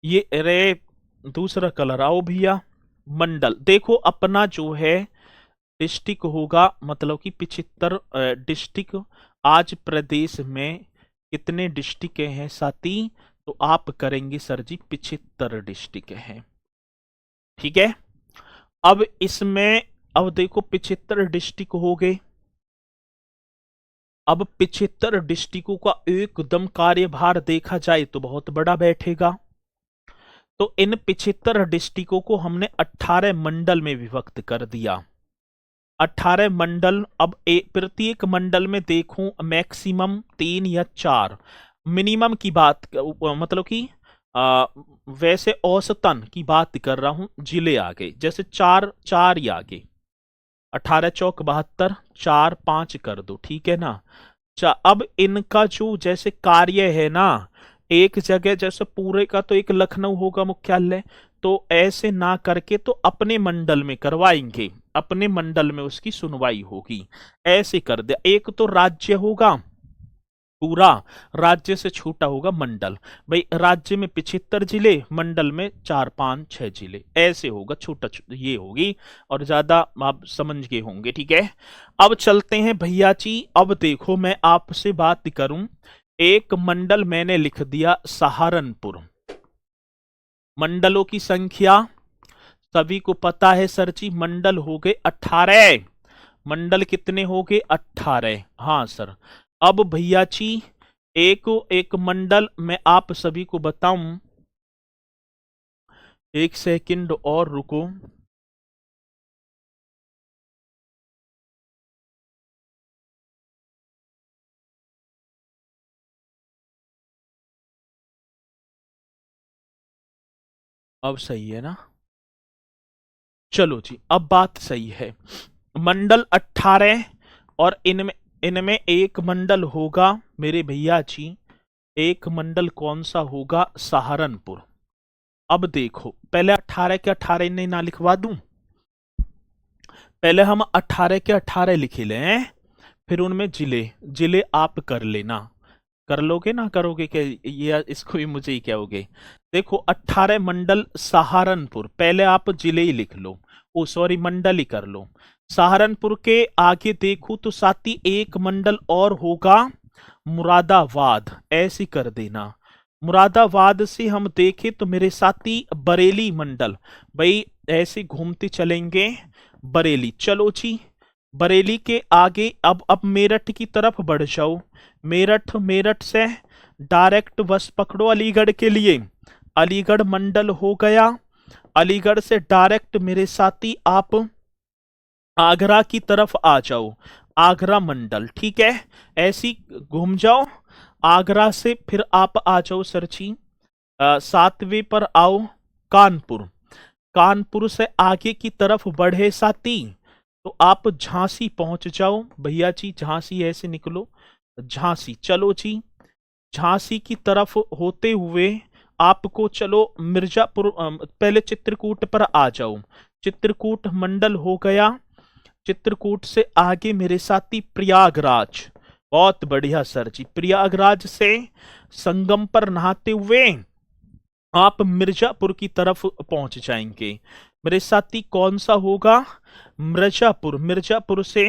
ये रे दूसरा कलर आओ भैया। मंडल देखो, अपना जो है डिस्ट्रिक्ट होगा, मतलब कि 75 डिस्ट्रिक्ट। आज प्रदेश में कितने डिस्ट्रिक्ट हैं साथी, तो आप करेंगे सर जी 75 डिस्ट्रिक्ट हैं, ठीक है। अब इसमें, अब देखो 75 डिस्ट्रिक्ट हो गए। अब 75 डिस्ट्रिक्टों का एकदम कार्यभार देखा जाए तो बहुत बड़ा बैठेगा। तो इन 75 डिस्ट्रिक्टों को हमने 18 मंडल में विभक्त कर दिया। 18 मंडल। अब प्रत्येक मंडल में देखूं मैक्सिमम 3 या 4, मिनिमम की बात मतलब कि वैसे औसतन की बात कर रहा हूं, जिले आ गए जैसे 4 4 ही आ गए। 18 चौक 72, 4 5 कर दो, ठीक है ना। अब इनका जो जैसे कार्य है ना, एक जगह जैसे पूरे का तो एक लखनऊ होगा मुख्यालय, तो ऐसे ना करके तो अपने मंडल में करवाएंगे, अपने मंडल में उसकी सुनवाई होगी, ऐसे कर दे। एक तो राज्य होगा पूरा, राज्य से छोटा होगा मंडल। भाई राज्य में 75 जिले, मंडल में 4 5 6 जिले, ऐसे होगा, छोटा ये होगी। और ज्यादा आप समझ गए होंगे, ठीक है। अब चलते हैं भैया जी। अब देखो मैं आपसे बात करूं, एक मंडल मैंने लिख दिया सहारनपुर। मंडलों की संख्या सभी को पता है सर जी, मंडल हो गए 18। मंडल कितने हो गए, 18। हाँ सर। अब भैया जी एक एक मंडल मैं आप सभी को बताऊं, एक सेकंड और रुको। अब सही है ना, चलो जी अब बात सही है। मंडल 18, और इनमें इनमें एक मंडल होगा मेरे भैया जी, एक मंडल कौन सा होगा, सहारनपुर। अब देखो पहले 18 के 18 इन्हें ना लिखवा दूं, पहले हम 18 के 18 लिखे लें, फिर उनमें जिले जिले आप कर लेना। कर लोगे ना, करोगे क्या ये, इसको भी मुझे ही कहोगे। देखो 18 मंडल सहारनपुर, पहले आप जिले ही लिख लो, ओ सॉरी मंडल ही कर लो। सहारनपुर के आगे देखो तो साथी एक मंडल और होगा मुरादाबाद, ऐसी कर देना। मुरादाबाद से हम देखें तो मेरे साथी बरेली मंडल, भाई ऐसे घूमते चलेंगे बरेली। चलो जी, बरेली के आगे अब मेरठ की तरफ बढ़ जाओ। मेरठ, मेरठ से डायरेक्ट बस पकड़ो अलीगढ़ के लिए, अलीगढ़ मंडल हो गया। अलीगढ़ से डायरेक्ट मेरे साथी आप आगरा की तरफ आ जाओ, आगरा मंडल, ठीक है। ऐसी घूम जाओ, आगरा से फिर आप आ जाओ सर जी 7वें पर आओ कानपुर। कानपुर से आगे की तरफ बढ़े साथी तो आप झांसी पहुंच जाओ भैया जी, झांसी ऐसे निकलो, झांसी। चलो जी, झांसी की तरफ होते हुए आपको चलो मिर्जापुर, पहले चित्रकूट पर आ जाओ। चित्रकूट मंडल हो गया। चित्रकूट से आगे मेरे साथी प्रयागराज, बहुत बढ़िया सर जी। प्रयागराज से संगम पर नहाते हुए आप मिर्जापुर की तरफ पहुंच जाएंगे। मेरे साथी कौन सा होगा, मिर्जापुर। मिर्जापुर से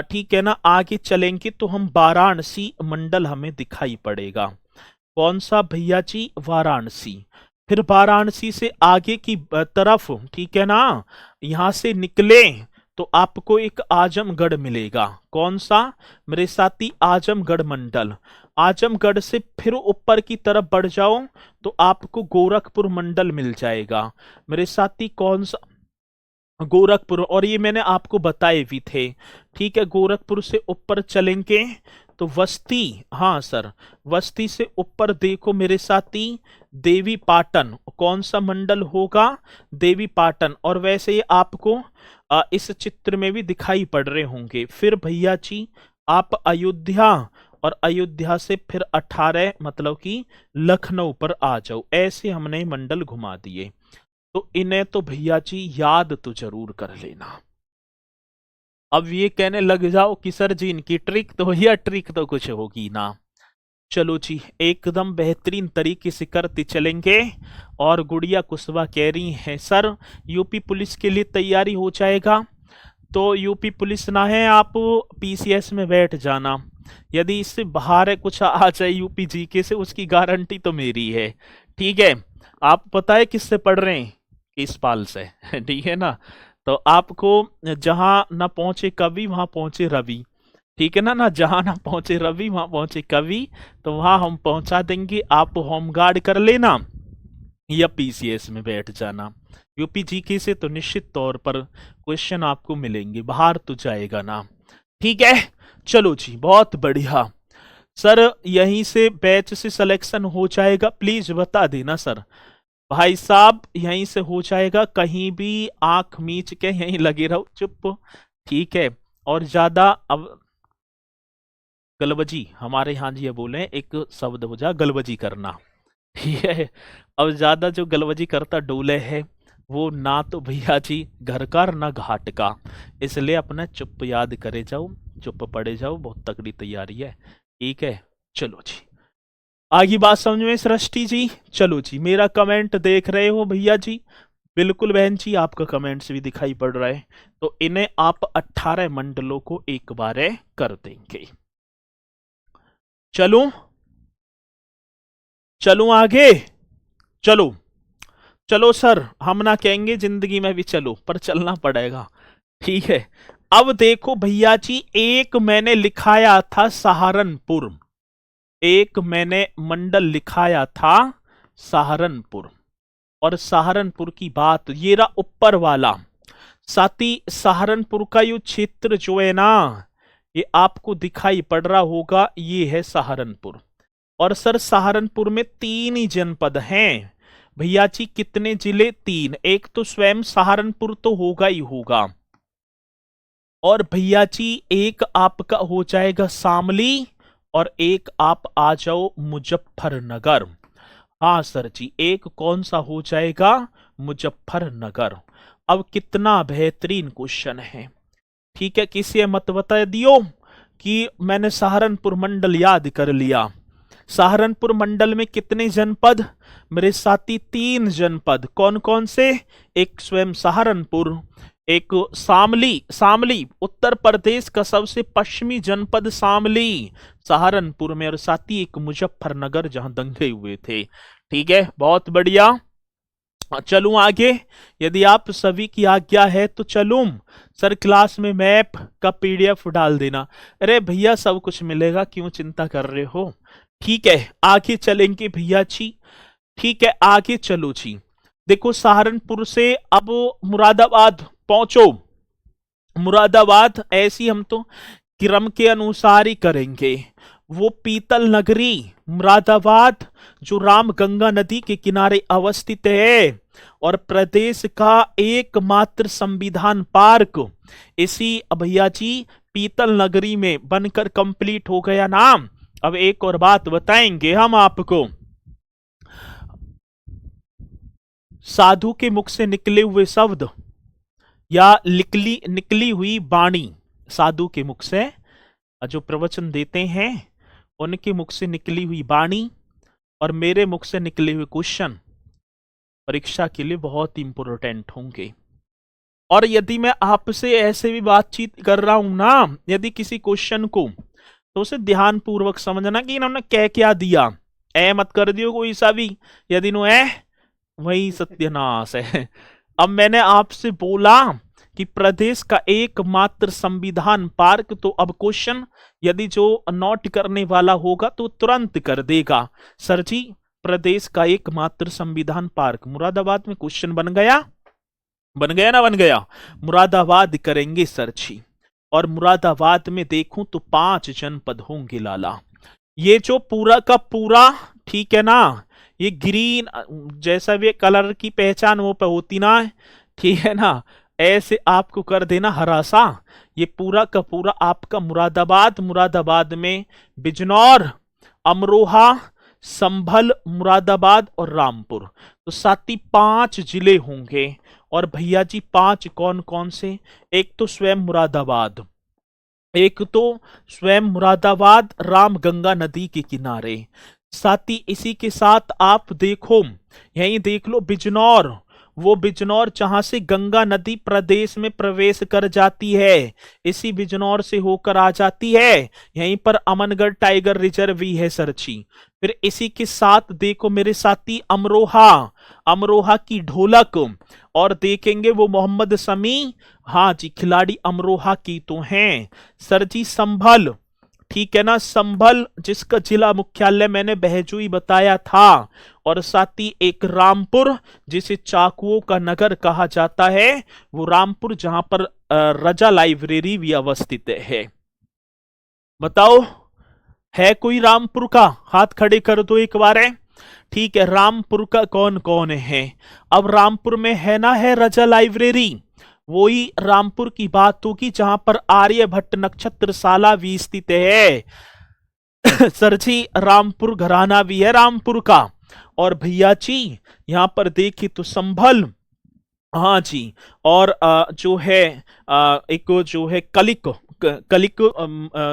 ठीक है ना, आगे चलेंगे तो हम वाराणसी मंडल हमें दिखाई पड़ेगा। कौन सा भैया जी, वाराणसी। फिर वाराणसी से आगे की तरफ, ठीक है ना, यहां से निकले तो आपको एक आजमगढ़ मिलेगा। कौन सा मेरे साथी, आजमगढ़ मंडल। आजमगढ़ से फिर ऊपर की तरफ बढ़ जाओ तो आपको गोरखपुर मंडल मिल जाएगा मेरे साथी। कौन सा, गोरखपुर, और ये मैंने आपको बताए भी थे, ठीक है। गोरखपुर से ऊपर चलेंगे तो वस्ती, हाँ सर, वस्ती से ऊपर देखो मेरे साथी देवी पाटन। कौन सा मंडल होगा, देवी पाटन। और वैसे ये आपको इस चित्र में भी दिखाई पड़ रहे होंगे। फिर भैया जी आप अयोध्या, और अयोध्या से फिर 18 मतलब कि लखनऊ पर आ जाओ। ऐसे हमने मंडल घुमा दिए, तो इन्हें तो भैया जी याद तो जरूर कर लेना। अब ये कहने लग जाओ कि सर जी इनकी ट्रिक तो, भैया ट्रिक तो कुछ होगी ना। चलो जी, एकदम बेहतरीन तरीके से करते चलेंगे। और गुड़िया कुशवा कह रही है सर यूपी पुलिस के लिए तैयारी हो जाएगा, तो यूपी पुलिस ना है, आप पीसीएस में बैठ जाना। यदि इससे बाहर है कुछ आ जाए यूपी जीके से, उसकी गारंटी तो मेरी है, ठीक है। आप पता है किससे पढ़ रहे हैं, इस्पाल से ठीक है ना। तो आपको जहां ना पहुंचे कवि वहां पहुंचे रवि, ठीक है ना जहां ना पहुंचे रवि वहां पहुंचे कवि, तो वहां हम पहुंचा देंगे। आप होमगार्ड कर लेना या पीसीएस में बैठ जाना। यूपी जीके से तो निश्चित तौर पर क्वेश्चन आपको मिलेंगे, बाहर तो जाएगा ना, ठीक है। चलो जी, बहुत बढ़िया सर, यहीं से बैच से सिलेक्शन हो जाएगा, प्लीज बता देना सर। भाई साहब यहीं से हो जाएगा, कहीं भी आंख मीच के यहीं लगे रहो चुप, ठीक है। और ज्यादा अब गलबजी, हमारे यहाँ जी ये बोले एक शब्द हो जा गलबजी करना, ठीक है। अब ज्यादा जो गलबजी करता डोले है वो ना तो भैया जी घर का ना घाट का, इसलिए अपना चुप याद करे जाओ, चुप पड़े जाओ, बहुत तगड़ी तैयारी है, ठीक है। चलो जी, आगे बात समझ में सृष्टि जी। चलो जी, मेरा कमेंट देख रहे हो भैया जी, बिल्कुल बहन जी आपका कमेंट्स भी दिखाई पड़ रहा है। तो इन्हें आप 18 मंडलों को एक बार कर देंगे। चलो चलो आगे, चलो चलो सर, हम ना कहेंगे जिंदगी में भी चलो, पर चलना पड़ेगा, ठीक है। अब देखो भैया जी, एक मैंने लिखाया था सहारनपुर, एक मैंने मंडल लिखाया था सहारनपुर, और सहारनपुर की बात ये रहा ऊपर वाला। साथी सहारनपुर का ये क्षेत्र जो है ना, ये आपको दिखाई पड़ रहा होगा, ये है सहारनपुर। और सर सहारनपुर में 3 ही जनपद हैं भैया जी। कितने जिले, 3। एक तो स्वयं सहारनपुर तो होगा ही होगा, और भैया जी एक आपका हो जाएगा शामली, और एक आप आ जाओ मुजफ्फरनगर। हाँ सर जी, एक कौन सा हो जाएगा, मुजफ्फरनगर। अब कितना बेहतरीन क्वेश्चन है। ठीक है, किसी मत बता दियो कि मैंने सहारनपुर मंडल याद कर लिया। सहारनपुर मंडल में कितने जनपद मेरे साथी? 3 जनपद। कौन कौन से? एक स्वयं सहारनपुर, एक शामली। शामली उत्तर प्रदेश का सबसे पश्चिमी जनपद शामली सहारनपुर में, और साथी एक मुजफ्फरनगर जहां दंगे हुए थे। ठीक है, बहुत बढ़िया। चलूं आगे, यदि आप सभी की आज्ञा है तो चलूं। सर क्लास में मैप का पीडीएफ डाल देना। अरे भैया सब कुछ मिलेगा, क्यों चिंता कर रहे हो। ठीक है, आगे चलेंगे भैया जी। ठीक है, आगे चलो जी। देखो सहारनपुर से अब मुरादाबाद पहुंचो। मुरादाबाद ऐसी हम तो क्रम के अनुसार ही करेंगे। वो पीतल नगरी मुरादाबाद जो राम गंगा नदी के किनारे अवस्थित है और प्रदेश का एकमात्र संविधान पार्क इसी भैया जी पीतल नगरी में बनकर कंप्लीट हो गया नाम। अब एक और बात बताएंगे हम आपको। साधु के मुख से निकले हुए शब्द या निकली हुई वाणी, साधु के मुख से जो प्रवचन देते हैं उनके मुख से निकली हुई वाणी और मेरे मुख से निकले हुए क्वेश्चन परीक्षा के लिए बहुत इंपोर्टेंट होंगे। और यदि मैं आपसे ऐसे भी बातचीत कर रहा हूं ना, यदि किसी क्वेश्चन को, तो उसे ध्यान पूर्वक समझना कि इन्होंने क्या दिया। ए मत कर दियो कोई सा भी, यदि नो ए वही सत्यानाश है। अब मैंने आपसे बोला कि प्रदेश का एकमात्र संविधान पार्क, तो अब क्वेश्चन यदि जो नोट करने वाला होगा तो तुरंत कर देगा, सर जी प्रदेश का एकमात्र संविधान पार्क मुरादाबाद में। क्वेश्चन बन गया ना बन गया। मुरादाबाद करेंगे सर जी। और मुरादाबाद में देखूं तो 5 जनपद होंगे लाला। ये जो पूरा का पूरा, ठीक है ना, ये ग्रीन जैसा भी कलर की पहचान वो पे होती ना, ठीक है ना, ऐसे आपको कर देना हरा सा। ये पूरा का पूरा आपका मुरादाबाद में बिजनौर, अमरोहा, संभल, मुरादाबाद और रामपुर, तो साथ ही 5 जिले होंगे। और भैया जी 5 कौन कौन से? एक तो स्वयं मुरादाबाद राम गंगा नदी के किनारे। साथ ही इसी के साथ आप देखो, यहीं देख लो बिजनौर, वो बिजनौर जहां से गंगा नदी प्रदेश में प्रवेश कर जाती है, इसी बिजनौर से होकर आ जाती है। यहीं पर अमनगढ़ टाइगर रिजर्व भी है सरची। फिर इसी के साथ देखो मेरे साथी अमरोहा की ढोलक, और देखेंगे वो मोहम्मद शमी, हाँ जी खिलाड़ी अमरोहा की तो हैं। सर जी संभल, ठीक है ना, संभल जिसका जिला मुख्यालय मैंने बहजोई बताया था। और साथ ही एक रामपुर जिसे चाकुओं का नगर कहा जाता है, वो रामपुर जहां पर रजा लाइब्रेरी भी अवस्थित है। बताओ है कोई रामपुर का? हाथ खड़े कर दो एक बार है। ठीक है, रामपुर का कौन कौन है? अब रामपुर में है ना है रजा लाइब्रेरी, वही रामपुर की बात होगी जहां पर आर्यभट्ट नक्षत्रशाला भी स्थित है। सर जी रामपुर घराना भी है रामपुर का। और भैया जी यहां पर देखिए तो संभल, हाँ जी, और जो है एक जो है कलिक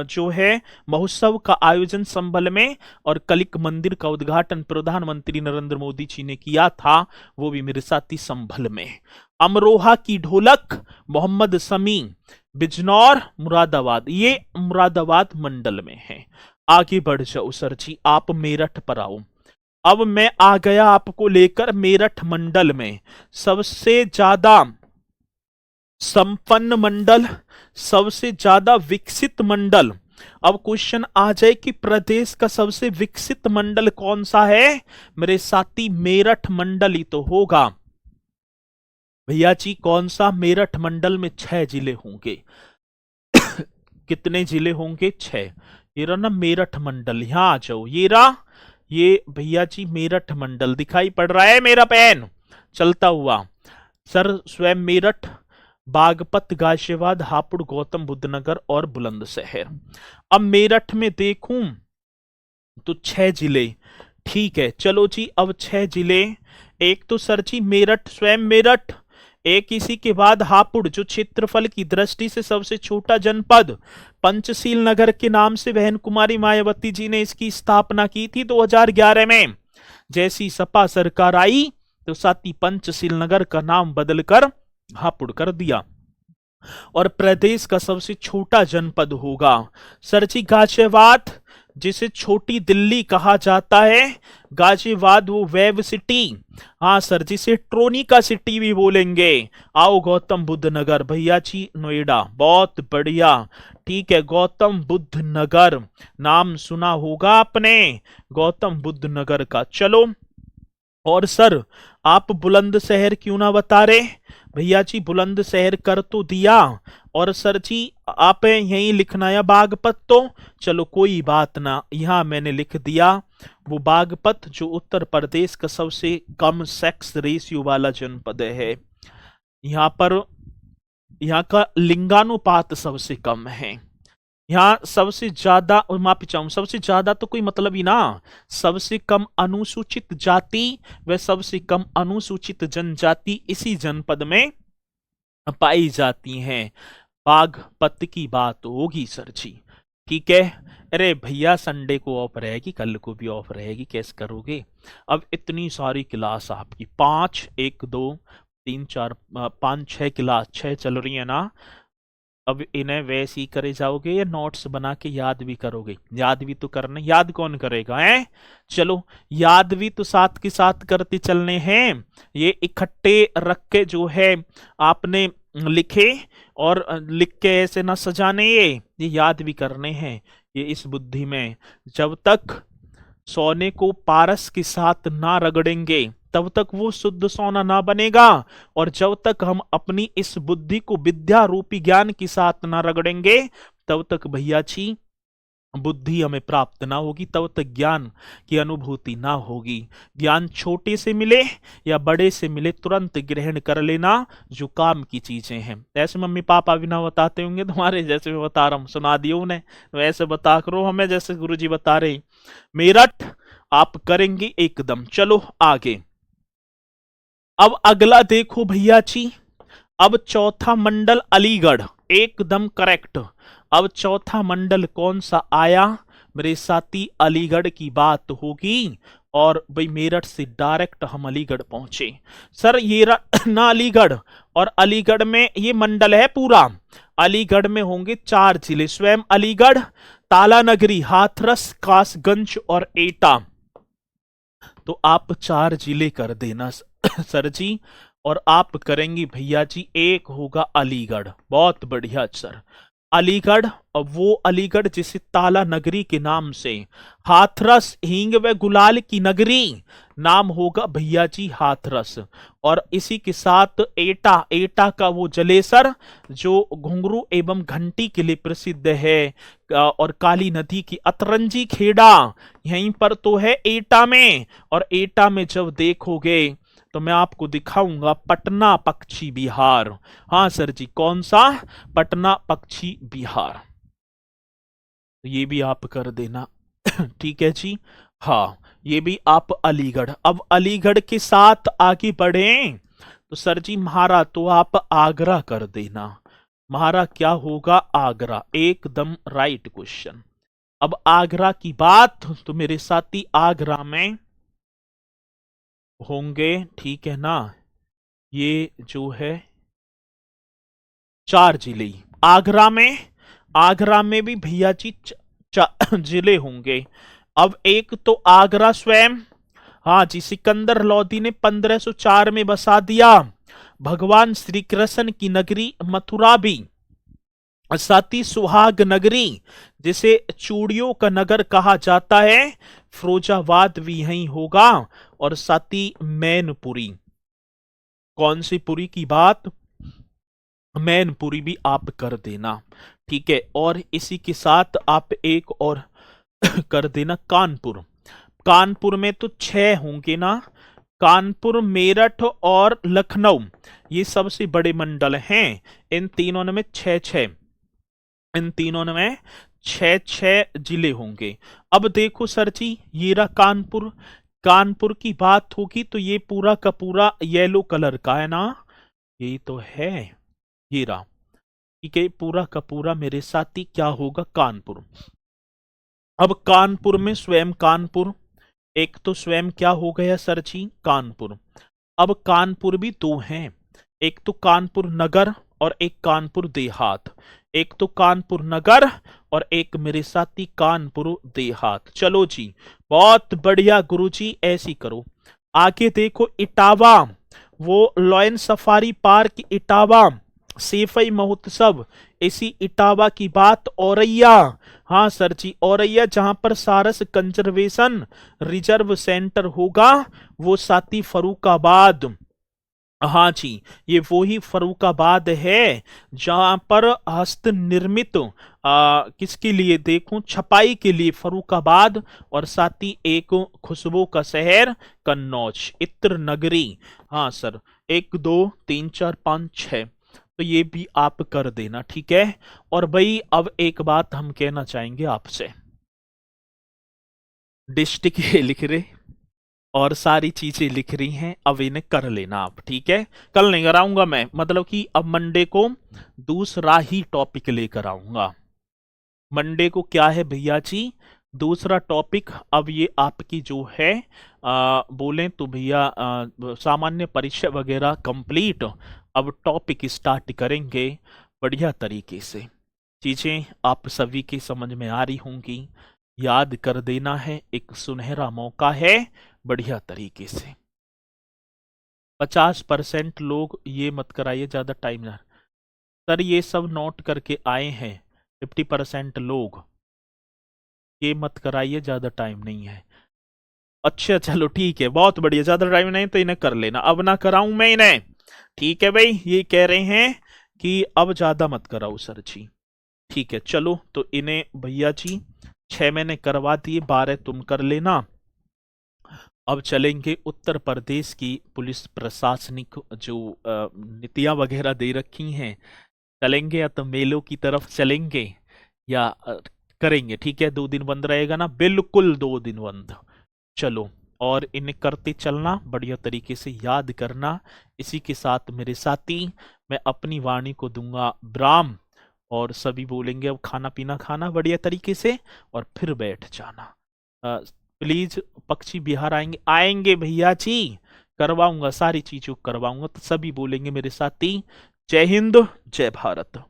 जो है महोत्सव का आयोजन संभल में, और कलिक मंदिर का उद्घाटन प्रधानमंत्री नरेंद्र मोदी जी ने किया था, वो भी मेरे साथी संभल में। अमरोहा की ढोलक मोहम्मद शमी, बिजनौर मुरादाबाद, ये मुरादाबाद मंडल में है। आगे बढ़ जाओ सर जी, आप मेरठ पर आओ। अब मैं आ गया आपको लेकर मेरठ मंडल में, सबसे ज्यादा संपन्न मंडल, सबसे ज्यादा विकसित मंडल। अब क्वेश्चन आ जाए कि प्रदेश का सबसे विकसित मंडल कौन सा है? मेरे साथी मेरठ मंडल ही तो होगा। भैया जी कौन सा? मेरठ मंडल में 6 जिले होंगे। कितने जिले होंगे? 6। ये रहा ना मेरठ मंडल, यहां आ जाओ, ये रहा, ये भैया जी मेरठ मंडल दिखाई पड़ रहा है मेरा पेन चलता हुआ। सर स्वयं मेरठ, बागपत, गाजियाबाद, हापुड़, गौतम बुद्ध नगर और बुलंदशहर। अब मेरठ में देखूं तो 6 जिले, ठीक है चलो जी। अब 6 जिले, एक तो सर जी मेरठ, स्वयं मेरठ, एक इसी के बाद हापुड़, जो क्षेत्रफल की दृष्टि से सबसे छोटा जनपद, पंचशील नगर के नाम से बहन कुमारी मायावती जी ने इसकी स्थापना की थी 2011 में। जैसी सपा सरकार आई तो साथ ही पंचशील नगर का नाम बदलकर हापुड़ कर दिया और प्रदेश का सबसे छोटा जनपद होगा। सर जी गाजियाबाद, जिसे छोटी दिल्ली कहा जाता है, गाजियाबाद वो वेब सिटी, हाँ सर जिसे ट्रोनिका सिटी भी बोलेंगे। आओ गौतम बुद्ध नगर, भैया जी नोएडा, बहुत बढ़िया। ठीक है, गौतम बुद्ध नगर नाम सुना होगा आपने, गौतम बुद्ध नगर का। चलो, और सर आप बुलंदशहर क्यों ना बता रहे? भैया जी बुलंदशहर कर तो दिया, और सर जी आप यही लिखना है बागपत, तो चलो कोई बात ना, यहां मैंने लिख दिया वो बागपत, जो उत्तर प्रदेश का सबसे कम सेक्स रेशियो वाला जनपद है। यहाँ पर यहाँ का लिंगानुपात सबसे कम है। यहाँ सबसे ज्यादा, माफी चाहूं, सबसे ज्यादा तो कोई मतलब ही ना, सबसे कम अनुसूचित जाति व सबसे कम अनुसूचित जनजाति इसी जनपद में पाई जाती हैं। बागपत की बात होगी सर जी। ठीक है, अरे भैया संडे को ऑफ रहेगी, कल को भी ऑफ रहेगी, कैसे करोगे? अब इतनी सारी क्लास आपकी, 5 1 2 3 4 5 6 क्लास 6 चल रही है ना। अब इन्हें वैसे ही करे जाओगे या नोट्स बना के याद भी करोगे? याद भी तो करने, याद कौन करेगा है? चलो याद भी तो साथ के साथ करते चलने हैं। ये इकट्ठे रख के जो है आपने लिखे, और लिख के ऐसे ना सजाने, ये याद भी करने हैं। ये इस बुद्धि में जब तक सोने को पारस के साथ ना रगड़ेंगे तब तक वो शुद्ध सोना ना बनेगा, और जब तक हम अपनी इस बुद्धि को विद्या रूपी ज्ञान के साथ ना रगड़ेंगे तब तक भैया जी बुद्धि हमें प्राप्त ना होगी, तब तक ज्ञान की अनुभूति ना होगी। ज्ञान छोटे से मिले या बड़े से मिले, तुरंत ग्रहण कर लेना, जो काम की चीजें हैं। ऐसे मम्मी पापा भी ना बताते होंगे तुम्हारे, जैसे मैं बता रहा हूं, सुना दियो उन्हें, तो ऐसे बता करो हमें जैसे गुरुजी बता रहे। मेरठ आप करेंगे एकदम। चलो आगे, अब अगला देखो भैया जी, अब चौथा मंडल अलीगढ़, एकदम करेक्ट। अब चौथा मंडल कौन सा आया मेरे साथी? अलीगढ़ की बात होगी, और भाई मेरठ से डायरेक्ट हम अलीगढ़ पहुंचे। सर ये ना अलीगढ़, और अलीगढ़ में ये मंडल है पूरा। अलीगढ़ में होंगे 4 जिले, स्वयं अलीगढ़, ताला नगरी, हाथरस, कासगंज और एटा। तो आप 4 जिले कर देना सर जी, और आप करेंगे भैया जी एक होगा अलीगढ़। बहुत बढ़िया सर, अलीगढ़, वो अलीगढ़ जिसे ताला नगरी के नाम से, हाथरस हींग व गुलाल की नगरी, नाम होगा भैया जी हाथरस। और इसी के साथ एटा, एटा का वो जलेसर जो घुंघरू एवं घंटी के लिए प्रसिद्ध है, और काली नदी की अतरंजी खेड़ा यहीं पर तो है एटा में। और एटा में जब देखोगे तो मैं आपको दिखाऊंगा पटना पक्षी बिहार। हाँ सर जी, कौन सा? पटना पक्षी बिहार, ये भी आप कर देना ठीक है जी। हाँ, ये भी आप अलीगढ़। अब अलीगढ़ के साथ आगे बढ़े तो सर जी महारा तो आप आगरा कर देना। महारा क्या होगा? आगरा, एकदम राइट क्वेश्चन। अब आगरा की बात तो मेरे साथी आगरा में होंगे, ठीक है ना, ये जो है 4 जिले आगरा में। आगरा में भी भैया जी जिले होंगे। अब एक तो आगरा स्वयं, हाँ जी, सिकंदर लोदी ने 1504 में बसा दिया। भगवान श्री कृष्ण की नगरी मथुरा भी, साथ ही सुहाग नगरी जिसे चूड़ियों का नगर कहा जाता है, फिरोजाबाद भी यही होगा। और साथ ही मैनपुरी, कौन सी पुरी की बात? मैनपुरी भी आप कर देना, ठीक है। और इसी के साथ आप एक और कर देना कानपुर। कानपुर में तो 6 होंगे ना, कानपुर, मेरठ और लखनऊ ये सबसे बड़े मंडल हैं। इन तीनों में 6-6, इन तीनों में 6-6 जिले होंगे। अब देखो सर जी, ये रहा कानपुर। कानपुर की बात होगी तो ये पूरा का पूरा येलो कलर का है ना, यही तो है, ये रहा। ठीक है, पूरा का पूरा मेरे साथी क्या होगा, कानपुर। अब कानपुर में स्वयं कानपुर, एक तो स्वयं क्या हो गया सर जी, कानपुर। अब कानपुर भी दो हैं, एक तो कानपुर नगर और एक कानपुर देहात। एक तो कानपुर नगर और एक मेरे साथी कानपुर देहात। चलो जी, बहुत बढ़िया गुरुजी, ऐसी करो। आगे देखो, इटावा, वो lion safari park Etawah, Saifai महोत्सव, इसी इटावा की बात, औरैया। हाँ सर जी, औरैया जहां पर सारस कंजर्वेशन रिजर्व सेंटर होगा, वो साथी फरुखाबाद। हाँ जी, ये वो ही फरुखाबाद है जहां पर हस्त निर्मित किसके लिए देखूं, छपाई के लिए फरुखाबाद, और साथ ही एक खुशबू का शहर कन्नौज, इत्र नगरी। हाँ सर, 1 2 3 4 5 6, तो ये भी आप कर देना, ठीक है। और भाई अब एक बात हम कहना चाहेंगे आपसे, डिस्ट्रिक्ट ये लिख रहे और सारी चीजें लिख रही हैं, अब इन्हें कर लेना आप, ठीक है। कल नहीं कराऊंगा मैं, मतलब कि अब मंडे को दूसरा ही टॉपिक लेकर आऊंगा। मंडे को क्या है भैया जी, दूसरा टॉपिक। अब ये आपकी जो है बोलें तो भैया सामान्य परीक्षा वगैरह कंप्लीट, अब टॉपिक स्टार्ट करेंगे बढ़िया तरीके से। चीजें आप सभी की समझ में आ रही होंगी, याद कर देना है, एक सुनहरा मौका है बढ़िया तरीके से। 50% लोग ये मत कराइए, ज्यादा टाइम ना। सर ये सब नोट करके आए हैं, 50% लोग, ये मत कराइए, ज्यादा टाइम नहीं है। अच्छा चलो ठीक है, बहुत बढ़िया, ज्यादा टाइम नहीं तो इन्हें कर लेना, अब ना कराऊं मैं इन्हें, ठीक है भाई। ये कह रहे हैं कि अब ज्यादा मत कराओ सर जी, ठीक है। चलो तो इन्हें भैया जी 6 मैंने करवा दिए, 12 तुम कर लेना। अब चलेंगे उत्तर प्रदेश की पुलिस प्रशासनिक जो नीतियां वगैरह दे रखी हैं, चलेंगे या तो मेलों की तरफ चलेंगे या करेंगे, ठीक है। 2 दिन बंद रहेगा ना, बिल्कुल 2 दिन बंद। चलो, और इन्हें करते चलना, बढ़िया तरीके से याद करना। इसी के साथ मेरे साथी, मैं अपनी वाणी को दूंगा विराम, और सभी बोलेंगे अब खाना पीना खाना बढ़िया तरीके से, और फिर बैठ जाना। प्लीज, पक्षी बिहार आएंगे, आएंगे भैया जी, करवाऊंगा, सारी चीजों करवाऊंगा, तो सभी बोलेंगे मेरे साथी, जय हिंद जय भारत।